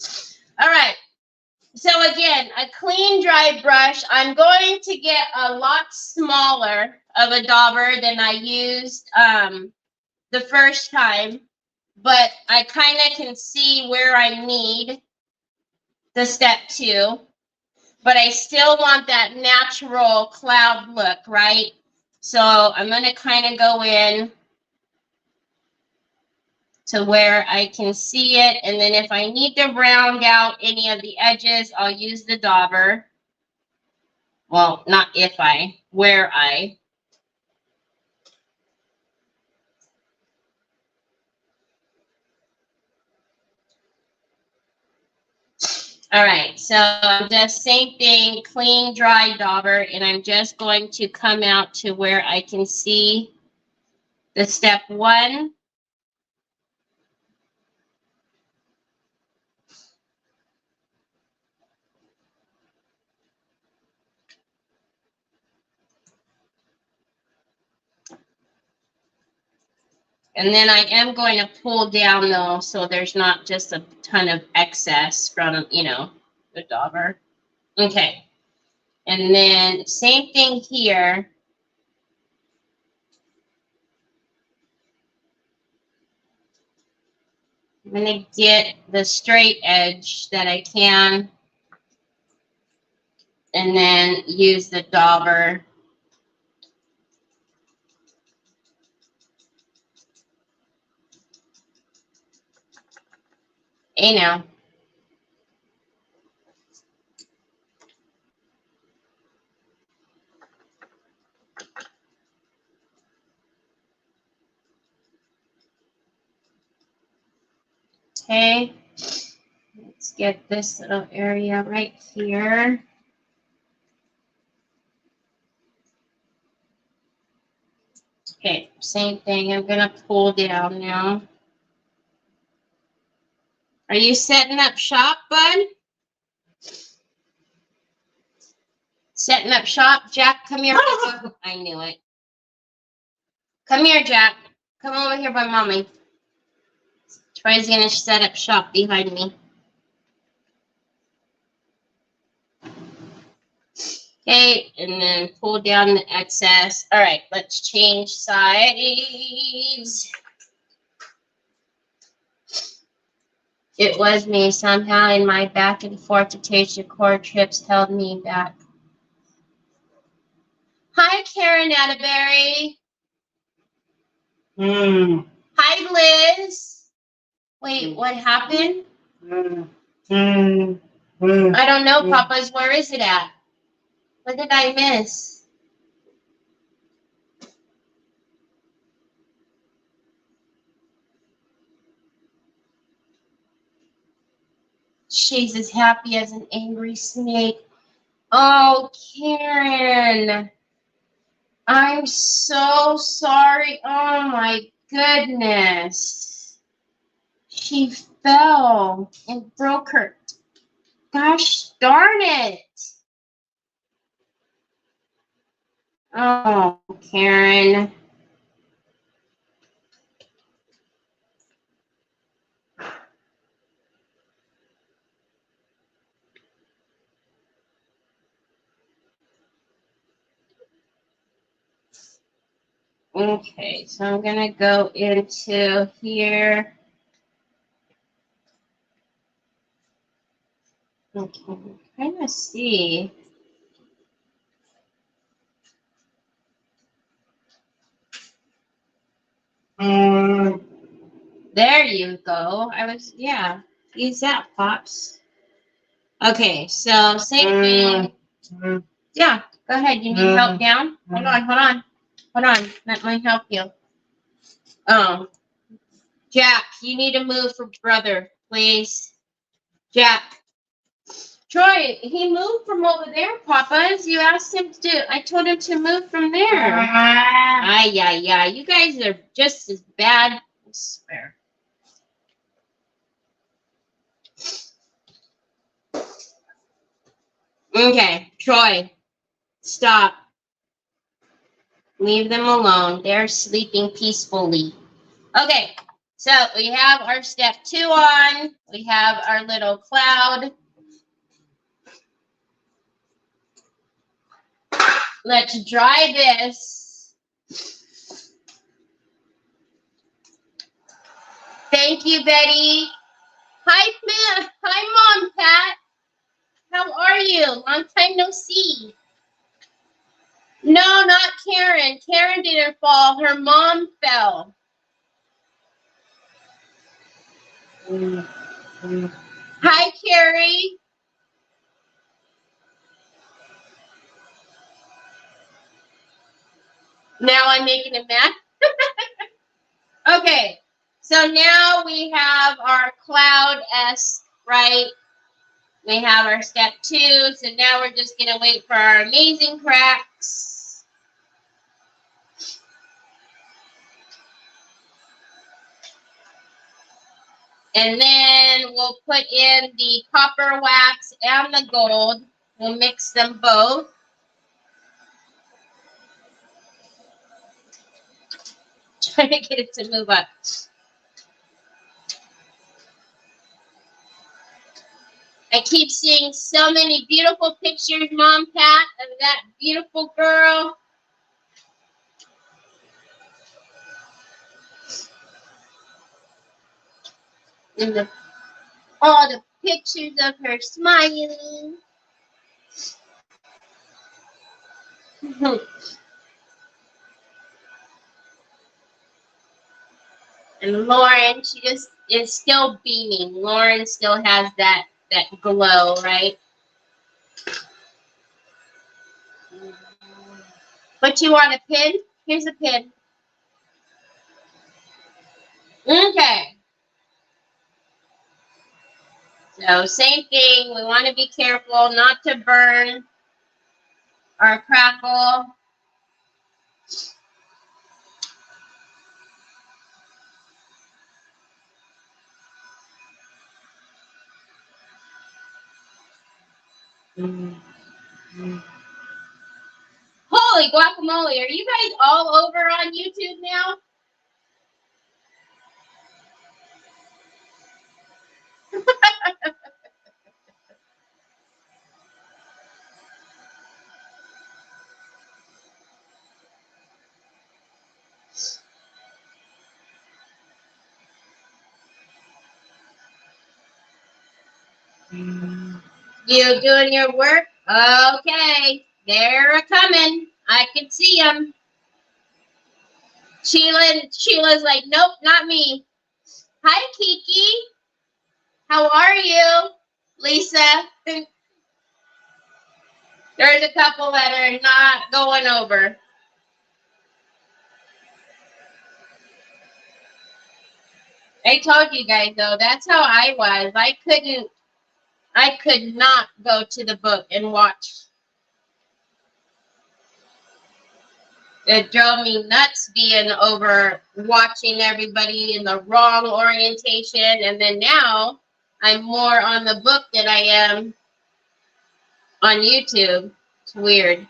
All right. So again, a clean, dry brush. I'm going to get a lot smaller of a dauber than I used the first time, but I kind of can see where I need the step 2, but I still want that natural cloud look, right? So I'm going to kind of go in to where I can see it, and then if I need to round out any of the edges, I'll use the dauber. Well, not if I, where I. All right, so just same thing, clean, dry dauber, and I'm just going to come out to where I can see the step 1. And then I am going to pull down though, so there's not just a ton of excess from, you know, the dauber. Okay. And then same thing here. I'm going to get the straight edge that I can, and then use the dauber. Hey now. Okay. Let's get this little area right here. Okay, same thing. I'm going to pull down now. Are you setting up shop, bud? Setting up shop? Jack, come here. I knew it. Come here, Jack. Come over here by mommy. Troy's going to set up shop behind me. Okay, and then pull down the excess. All right, let's change sides. It was me. Somehow in my back and forth to taste your cord trips held me back. Hi, Karen Atterbury. Hi, Liz. Wait, what happened? I don't know, Papa's. Where is it at? What did I miss? She's as happy as an angry snake. Oh, Karen. I'm so sorry. Oh, my goodness. She fell and broke her. Gosh darn it. Oh, Karen. Okay, so I'm going to go into here. Okay, I'm trying to see. There you go. Yeah, use that, Pops. Okay, so same thing. Yeah, go ahead. You need help down? Hold on. Let me help you. Oh, Jack, you need to move for brother, please. Jack. Troy, he moved from over there, Papas. You asked him to. I told him to move from there. Yeah. You guys are just as bad. I swear. Okay, Troy, stop. Leave them alone. They're sleeping peacefully. Okay, so we have our step 2 on. We have our little cloud. Let's dry this. Thank you, Betty. Hi, Mom, Pat. How are you? Long time no see. No, not Karen. Karen didn't fall. Her mom fell. Hi, Carrie. Now I'm making it mad. Okay, so now we have our cloud-esque, right? We have our step 2, so now we're just going to wait for our amazing cracks. And then we'll put in the copper wax and the gold. We'll mix them both. Trying to get it to move up. I keep seeing so many beautiful pictures, Mom, Pat, of that beautiful girl. And all the pictures of her smiling. And Lauren, she just is still beaming. Lauren still has that glow, right? But you want a pin? Here's a pin. Okay. So same thing. We want to be careful not to burn our crackle. Holy guacamole, are you guys all over on YouTube now? You doing your work? Okay, they're coming. I can see them. Sheila's like, nope, not me. Hi, Kiki. How are you? Lisa. There's a couple that are not going over. I told you guys, though, that's how I was. I could not go to the book and watch. It drove me nuts being over watching everybody in the wrong orientation. And then now I'm more on the book than I am on YouTube. It's weird.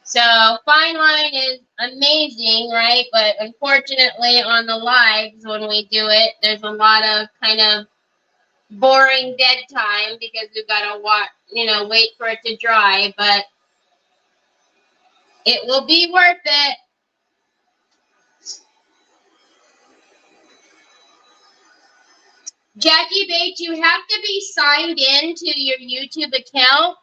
So fine line is amazing, right? But unfortunately on the lives when we do it, there's a lot of kind of boring dead time because we've got to watch, wait for it to dry, but it will be worth it. Jackie Bates, you have to be signed in to your YouTube account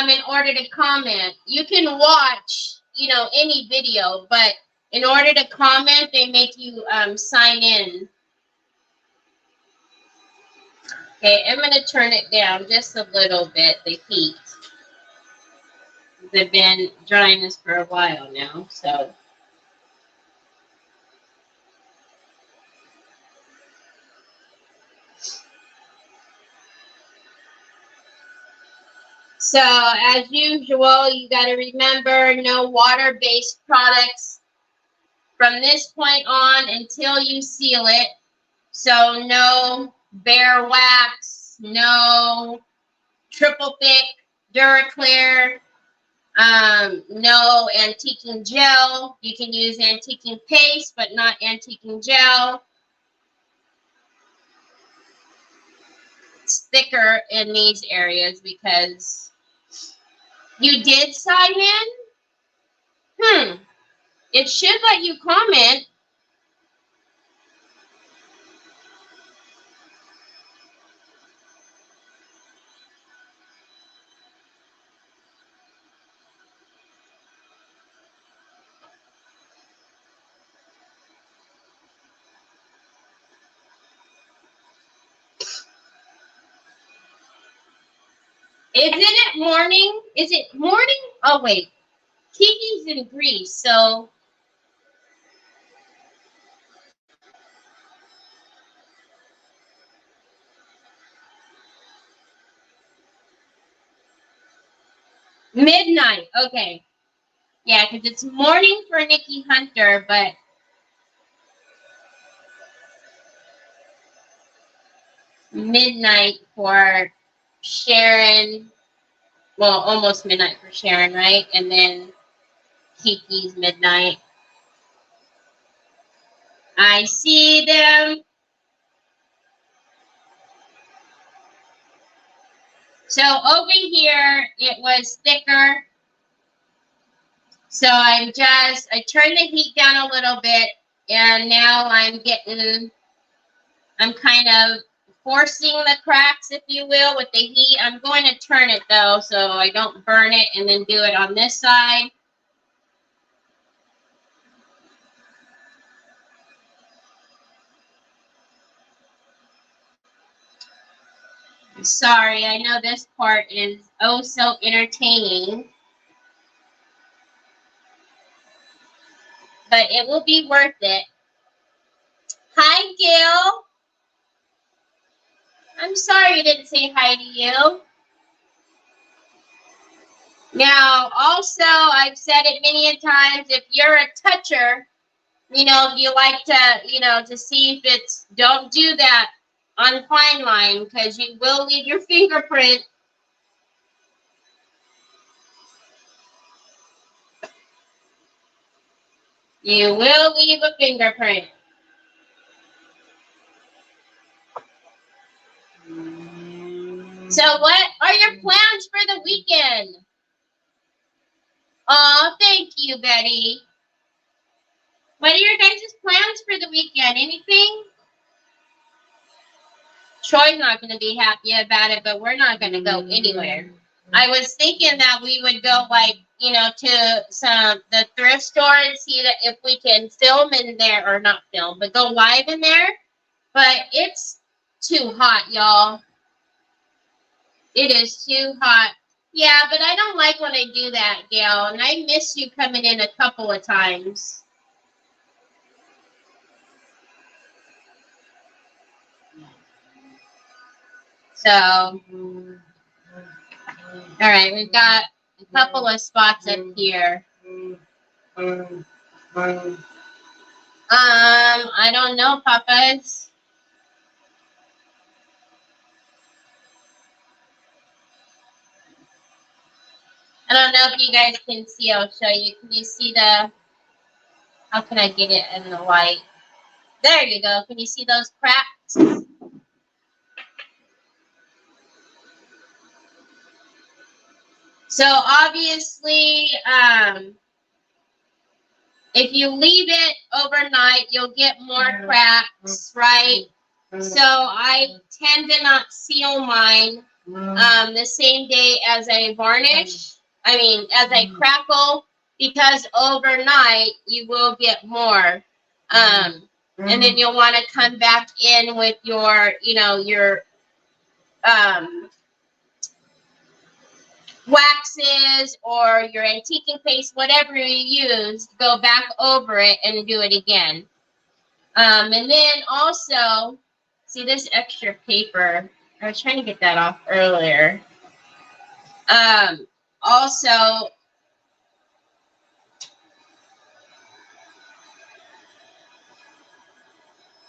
in order to comment. You can watch, any video, but in order to comment, they make you sign in. Okay, I'm going to turn it down just a little bit, the heat. I've been drying this for a while now, so. So, as usual, you got to remember no water-based products from this point on until you seal it. So no bare wax, no triple thick Duraclear, no antiquing gel. You can use antiquing paste, but not antiquing gel. It's thicker in these areas because you did sign in. It should let you comment. Isn't it morning? Is it morning? Oh, wait. Kiki's in Greece, so... Midnight. Okay. Yeah, because it's morning for Nikki Hunter, but... midnight for Sharon. Well, almost midnight for Sharon, right? And then Kiki's midnight. I see them. So over here, it was thicker. So I turned the heat down a little bit, and now I'm kind of forcing the cracks, if you will, with the heat. I'm going to turn it though, so I don't burn it, and then do it on this side. Sorry, I know this part is oh so entertaining, but it will be worth it. Hi, Gail. I'm sorry I didn't say hi to you. Now, also, I've said it many a times, if you're a toucher, you know, if you like to, you know, to see if it's, don't do that on fine line, because you will leave your fingerprint. You will leave a fingerprint. So what are your plans for the weekend? Oh, thank you, Betty. What are your guys' plans for the weekend? Anything? Troy's not going to be happy about it, but we're not going to go anywhere. I was thinking that we would go, like, you know, to the thrift store and see that if we can film in there, or not film, but go live in there. But it's too hot, y'all. It is too hot. Yeah, but I don't like when I do that, Gail, and I miss you coming in a couple of times. So, all right, we've got a couple of spots up here. I don't know, Papas. I don't know if you guys can see. I'll show you. Can you see the, how can I get it in the light? There you go. Can you see those cracks? So obviously, if you leave it overnight, you'll get more cracks, right? So I tend to not seal mine the same day as I varnish. As I crackle, because overnight you will get more. And then you'll want to come back in with your, you know, your waxes or your antiquing paste, whatever you use, go back over it and do it again. And then also, see this extra paper? I was trying to get that off earlier. Also,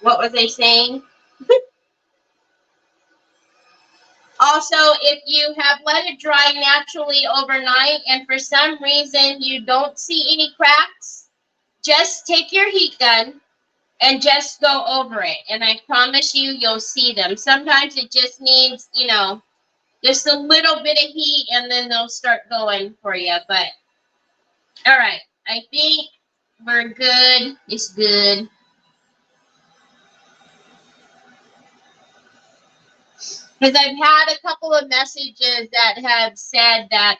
What was I saying? Also, if you have let it dry naturally overnight and for some reason you don't see any cracks, just take your heat gun and just go over it. And I promise you, you'll see them. Sometimes it just needs, you know, just a little bit of heat and then they'll start going for you. But, all right, I think we're good. It's good. Because I've had a couple of messages that have said that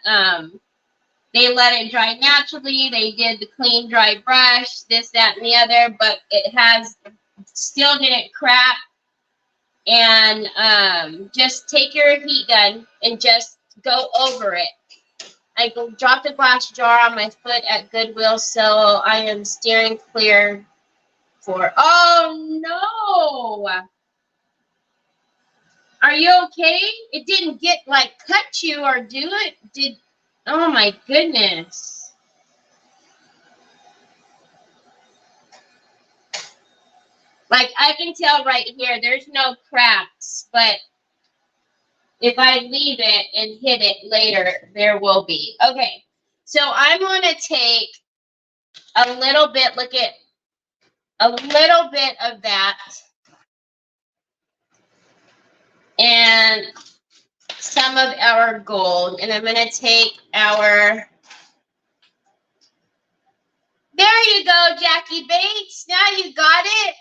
they let it dry naturally. They did the clean, dry brush, this, that, and the other, but it has still didn't crack. And just take your heat gun and just go over it. I dropped a glass jar on my foot at Goodwill, so I am steering clear for. Oh no! Are you okay? It didn't get like cut you or do it? Did? Oh my goodness. Like I can tell right here, there's no cracks, but if I leave it and hit it later, there will be. Okay, so I'm going to take a little bit, look at a little bit of that and some of our gold, and I'm going to take our, there you go, Jackie Bates. Now you got it.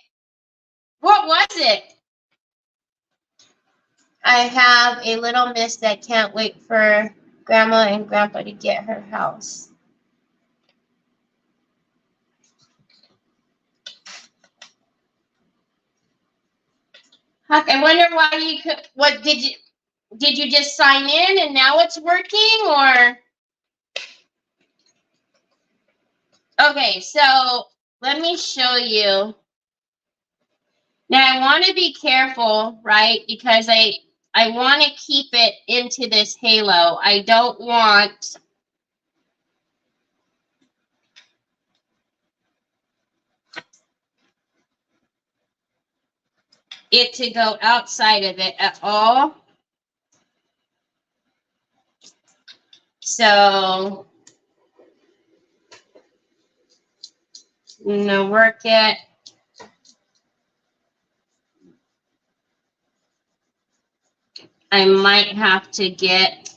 What was it? I have a little miss that can't wait for Grandma and Grandpa to get her house. I wonder why you could, what did you just sign in and now it's working, or? Okay, so let me show you. Now I want to be careful, right? Because I want to keep it into this halo. I don't want it to go outside of it at all. So I'm gonna work it. I might have to get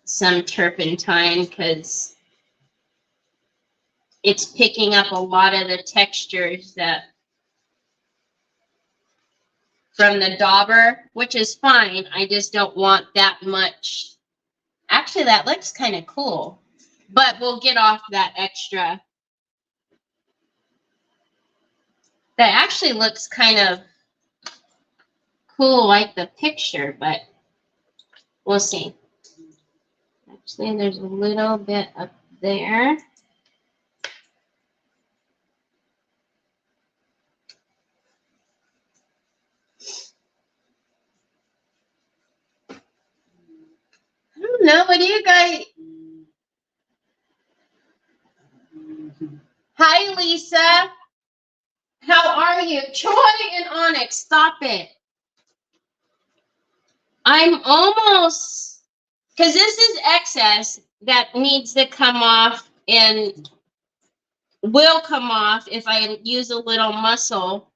some turpentine because it's picking up a lot of the textures that from the dauber, which is fine. I just don't want that much. Actually, that looks kind of cool, but we'll get off that extra. That actually looks kind of cool like the picture, but we'll see. Actually, there's a little bit up there. I don't know. What do you guys? Hi, Lisa. How are you? Troy and Onyx, stop it. I'm almost, because this is excess that needs to come off and will come off if I use a little muscle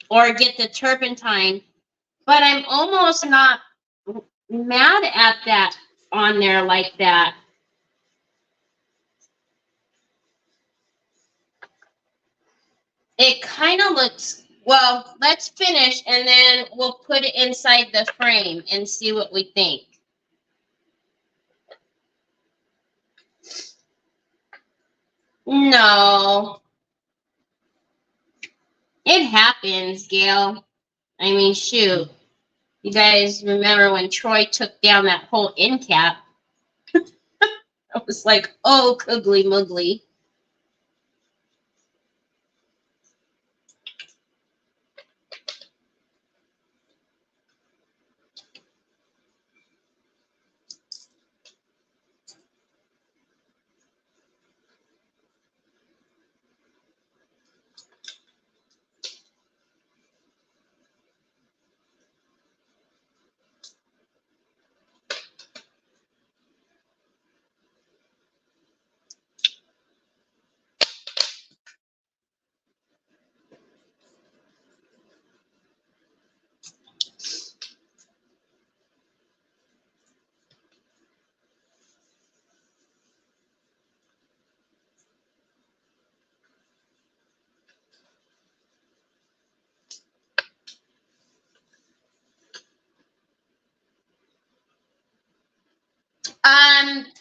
or get the turpentine. But I'm almost not mad at that on there like that. It kind of looks, well, let's finish and then we'll put it inside the frame and see what we think. No. It happens, Gail. I mean, shoot. You guys remember when Troy took down that whole end cap? I was like, oh, Coogly Moogly.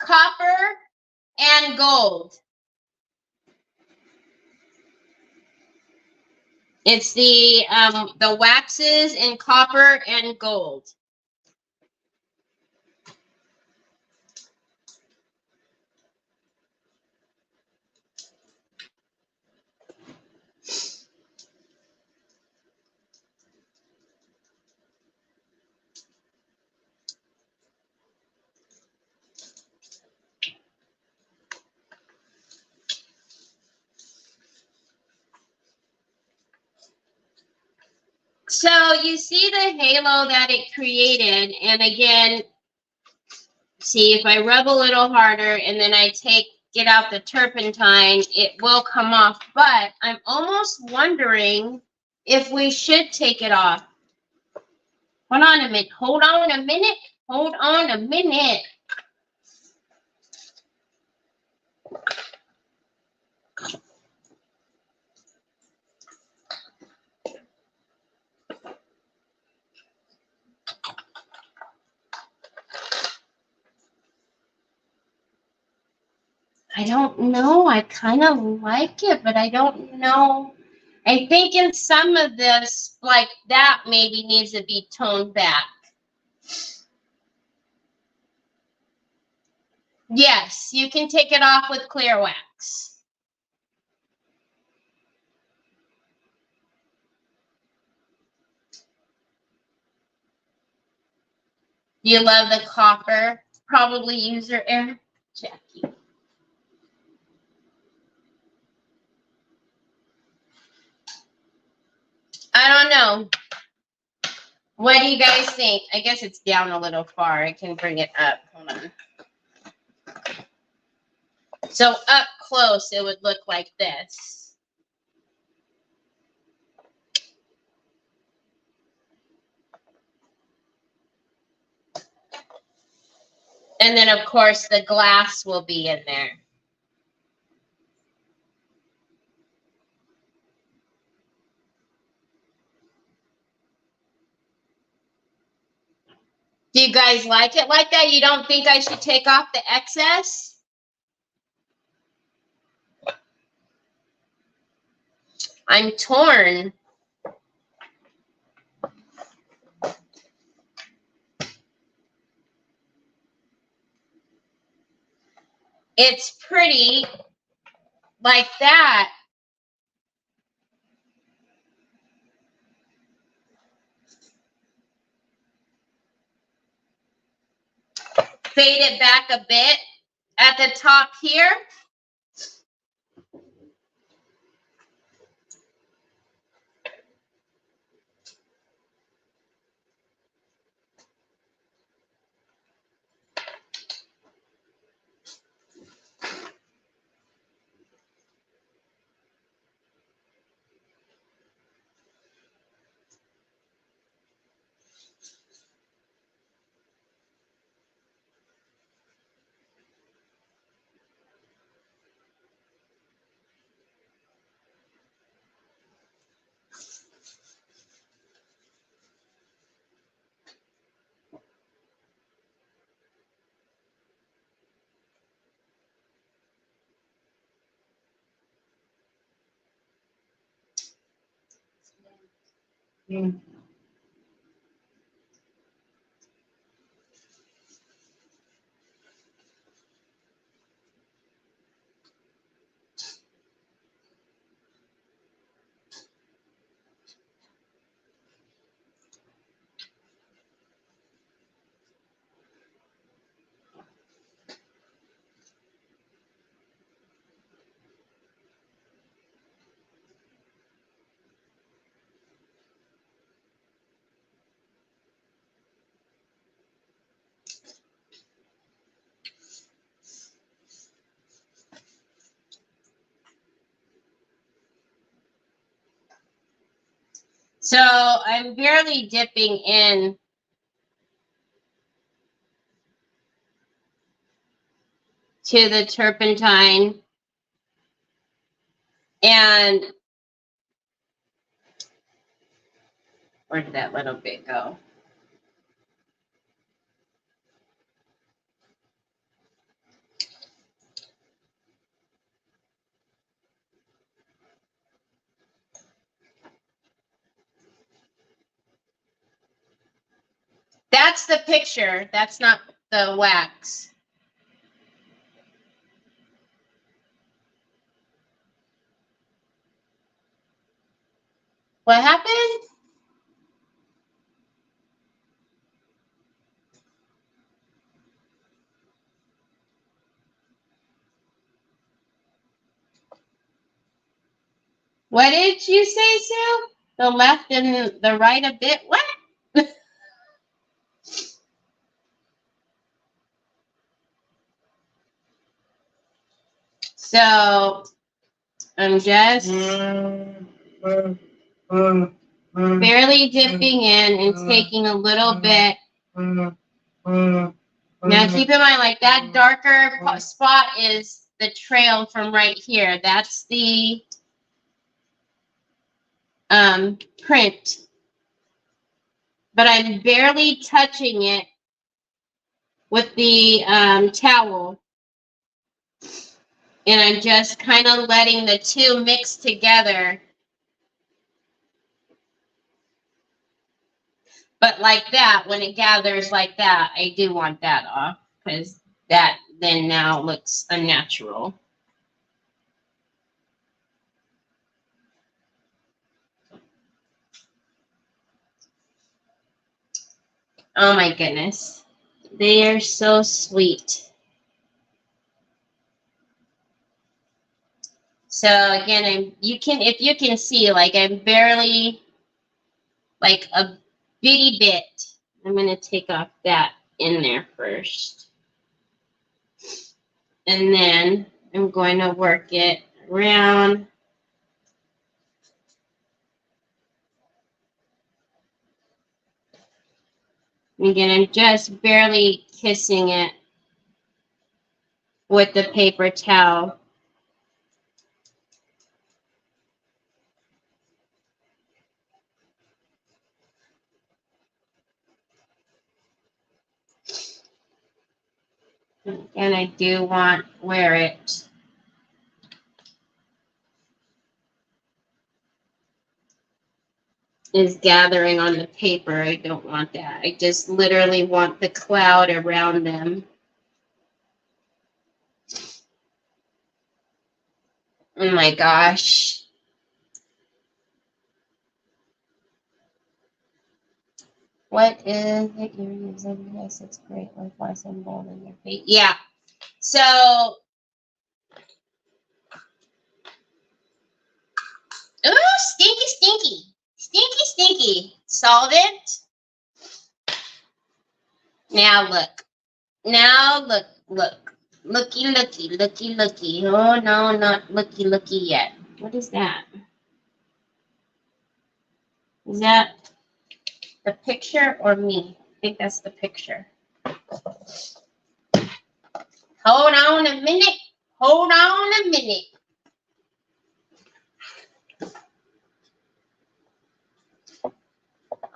copper and gold. It's the waxes in copper and gold. So you see the halo that it created, and again, see if I rub a little harder and then I get out the turpentine, it will come off. But I'm almost wondering if we should take it off. Hold on a minute. Hold on a minute. Hold on a minute. I don't know. I kind of like it, but I don't know. I think in some of this, like that maybe needs to be toned back. Yes, you can take it off with clear wax. You love the copper, probably user error, Jackie. I don't know. What do you guys think? I guess it's down a little far. I can bring it up. Hold on. So up close, it would look like this. And then, of course, the glass will be in there. Do you guys like it like that? You don't think I should take off the excess? I'm torn. It's pretty like that. Fade it back a bit at the top here. So I'm barely dipping in to the turpentine, and where did that little bit go? That's the picture. That's not the wax. What happened? What did you say, Sue? The left and the right a bit? What? So I'm just barely dipping in and taking a little bit. Now keep in mind, like that darker spot is the trail from right here. That's the print. But I'm barely touching it with the towel. And I'm just kind of letting the two mix together. But like that, when it gathers like that, I do want that off because that then now looks unnatural. Oh my goodness. They are so sweet. So again, if you can see, like I'm barely, like a bitty bit. I'm going to take off that in there first. And then I'm going to work it around. Again, I'm just barely kissing it with the paper towel. And I do want where it is gathering on the paper. I don't want that. I just literally want the cloud around them. Oh my gosh. What is it you're using? Yes, it's great. Like less and bold in your face. Yeah. So, ooh, stinky, stinky. Stinky, stinky. Solvent. Now look. Now look, look. Looky, looky, looky, looky. Oh, no, not looky, looky yet. What is that? Is that the picture or me? I think that's the picture. Hold on a minute. Hold on a minute.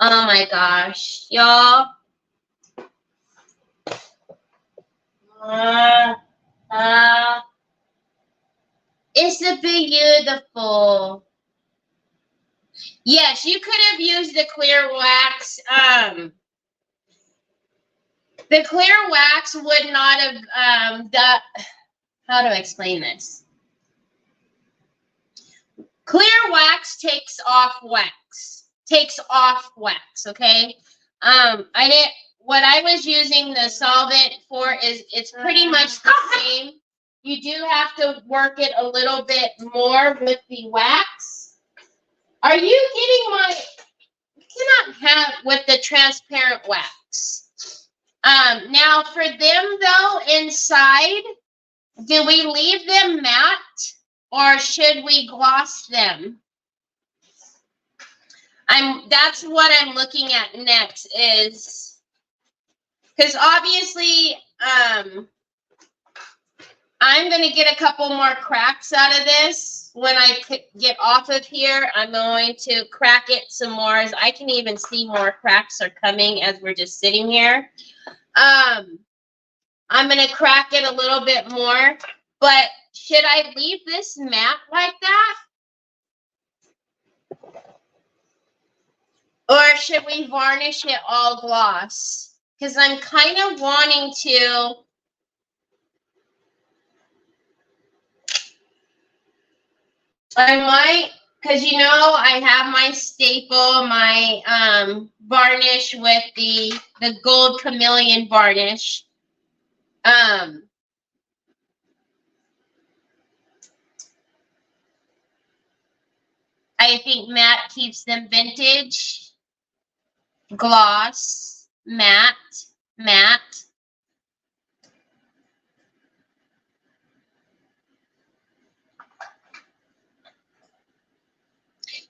Oh my gosh, y'all. It's a beautiful. Yes, you could have used the clear wax. The clear wax would not have how do I explain this? Clear wax takes off wax. Okay? What I was using the solvent for is it's pretty much the same. You do have to work it a little bit more with the wax. Are you getting my, you cannot have with the transparent wax. Now for them though, inside, do we leave them matte or should we gloss them? That's what I'm looking at next is, because obviously, I'm going to get a couple more cracks out of this. When I get off of here, I'm going to crack it some more. As I can even see more cracks are coming as we're just sitting here. I'm going to crack it a little bit more. But should I leave this matte like that? Or should we varnish it all gloss? because I'm kind of wanting to. I might, because you know, I have my staple, my varnish with the gold chameleon varnish. I think matte keeps them vintage. Gloss, matte, matte.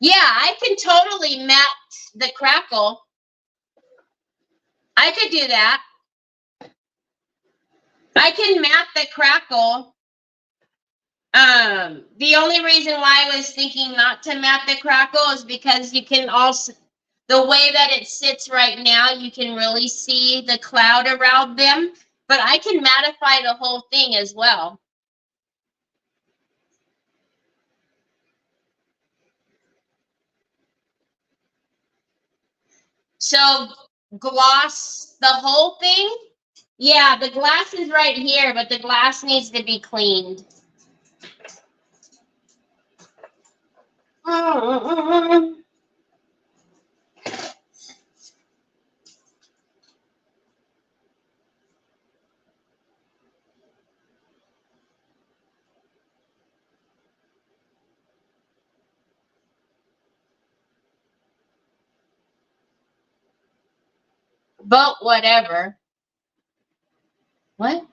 Yeah, I can totally matte the crackle. I could do that. I can matte the crackle. The only reason why I was thinking not to matte the crackle is because you can also, the way that it sits right now, you can really see the cloud around them. But I can mattify the whole thing as well. So gloss the whole thing. Yeah, the glass is right here, but the glass needs to be cleaned. Vote whatever. What?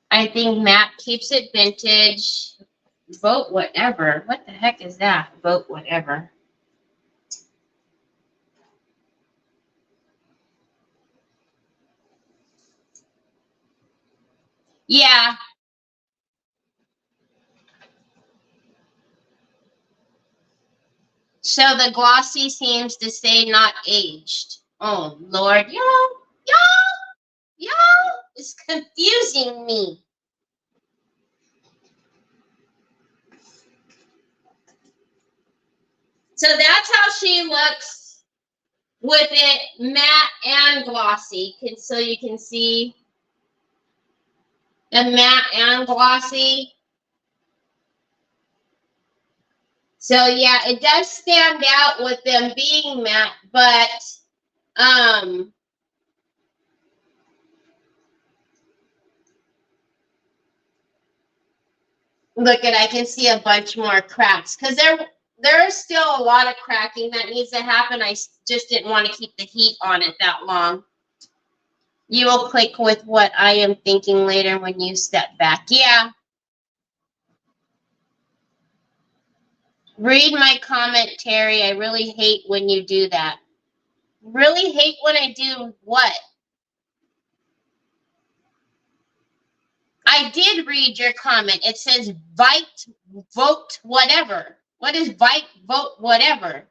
I think matte keeps it vintage. Vote whatever. What the heck is that? Vote whatever. Yeah. So the glossy seems to say not aged. Oh, Lord. Y'all, it's confusing me. So that's how she looks with it matte and glossy. So you can see the matte and glossy. So yeah, it does stand out with them being matte, but look at, I can see a bunch more cracks because there is still a lot of cracking that needs to happen. I just didn't want to keep the heat on it that long. You will click with what I am thinking later when you step back. Yeah. Read my comment, Terry. I really hate when you do that. Really hate when I do what? I did read your comment. It says vote whatever. What is vote whatever?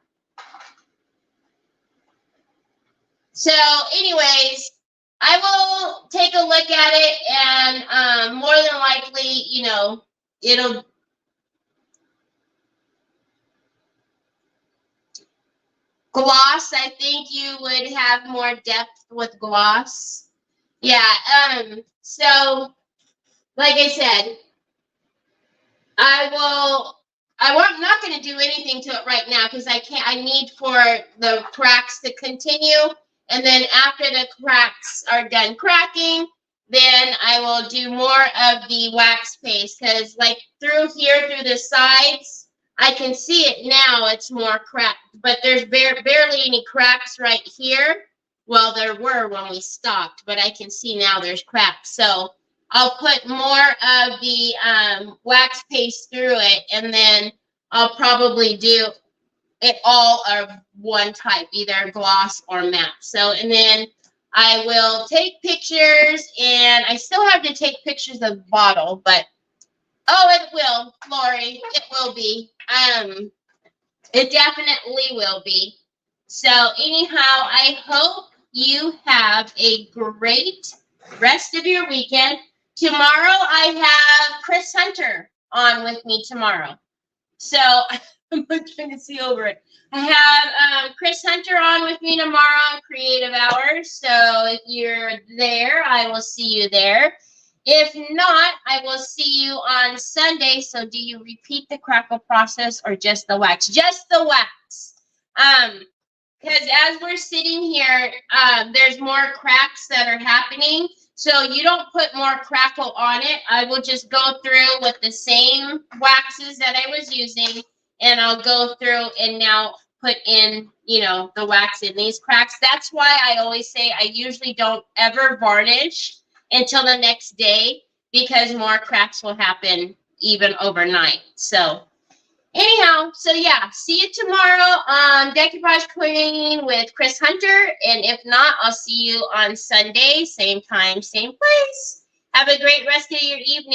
So anyways, I will take a look at it, and more than likely, you know, it'll gloss. I think you would have more depth with gloss. Yeah. So like I said, I'm not going to do anything to it right now because I need for the cracks to continue. And then after the cracks are done cracking, then I will do more of the wax paste because like through here, through the sides, I can see it now. It's more cracked, but there's barely any cracks right here. Well, there were when we stopped, but I can see now there's cracks. So I'll put more of the wax paste through it, and then I'll probably do it all of one type, either gloss or matte. So, and then I will take pictures, and I still have to take pictures of the bottle, but oh, it will, Lori, it will be. It definitely will be. So anyhow, I hope you have a great rest of your weekend. Tomorrow I have Chris Hunter on with me tomorrow. So I'm trying to see over it. I have Chris Hunter on with me tomorrow on Creative Hours. So if you're there, I will see you there. If not, I will see you on Sunday. So do you repeat the crackle process or just the wax? Just the wax. Because as we're sitting here, there's more cracks that are happening. So you don't put more crackle on it. I will just go through with the same waxes that I was using, and I'll go through and now put in, you know, the wax in these cracks. That's why I always say I usually don't ever varnish until the next day, because more cracks will happen even overnight. So anyhow, so yeah, see you tomorrow on Decoupage Cleaning with Chris Hunter. And if not, I'll see you on Sunday, same time, same place. Have a great rest of your evening.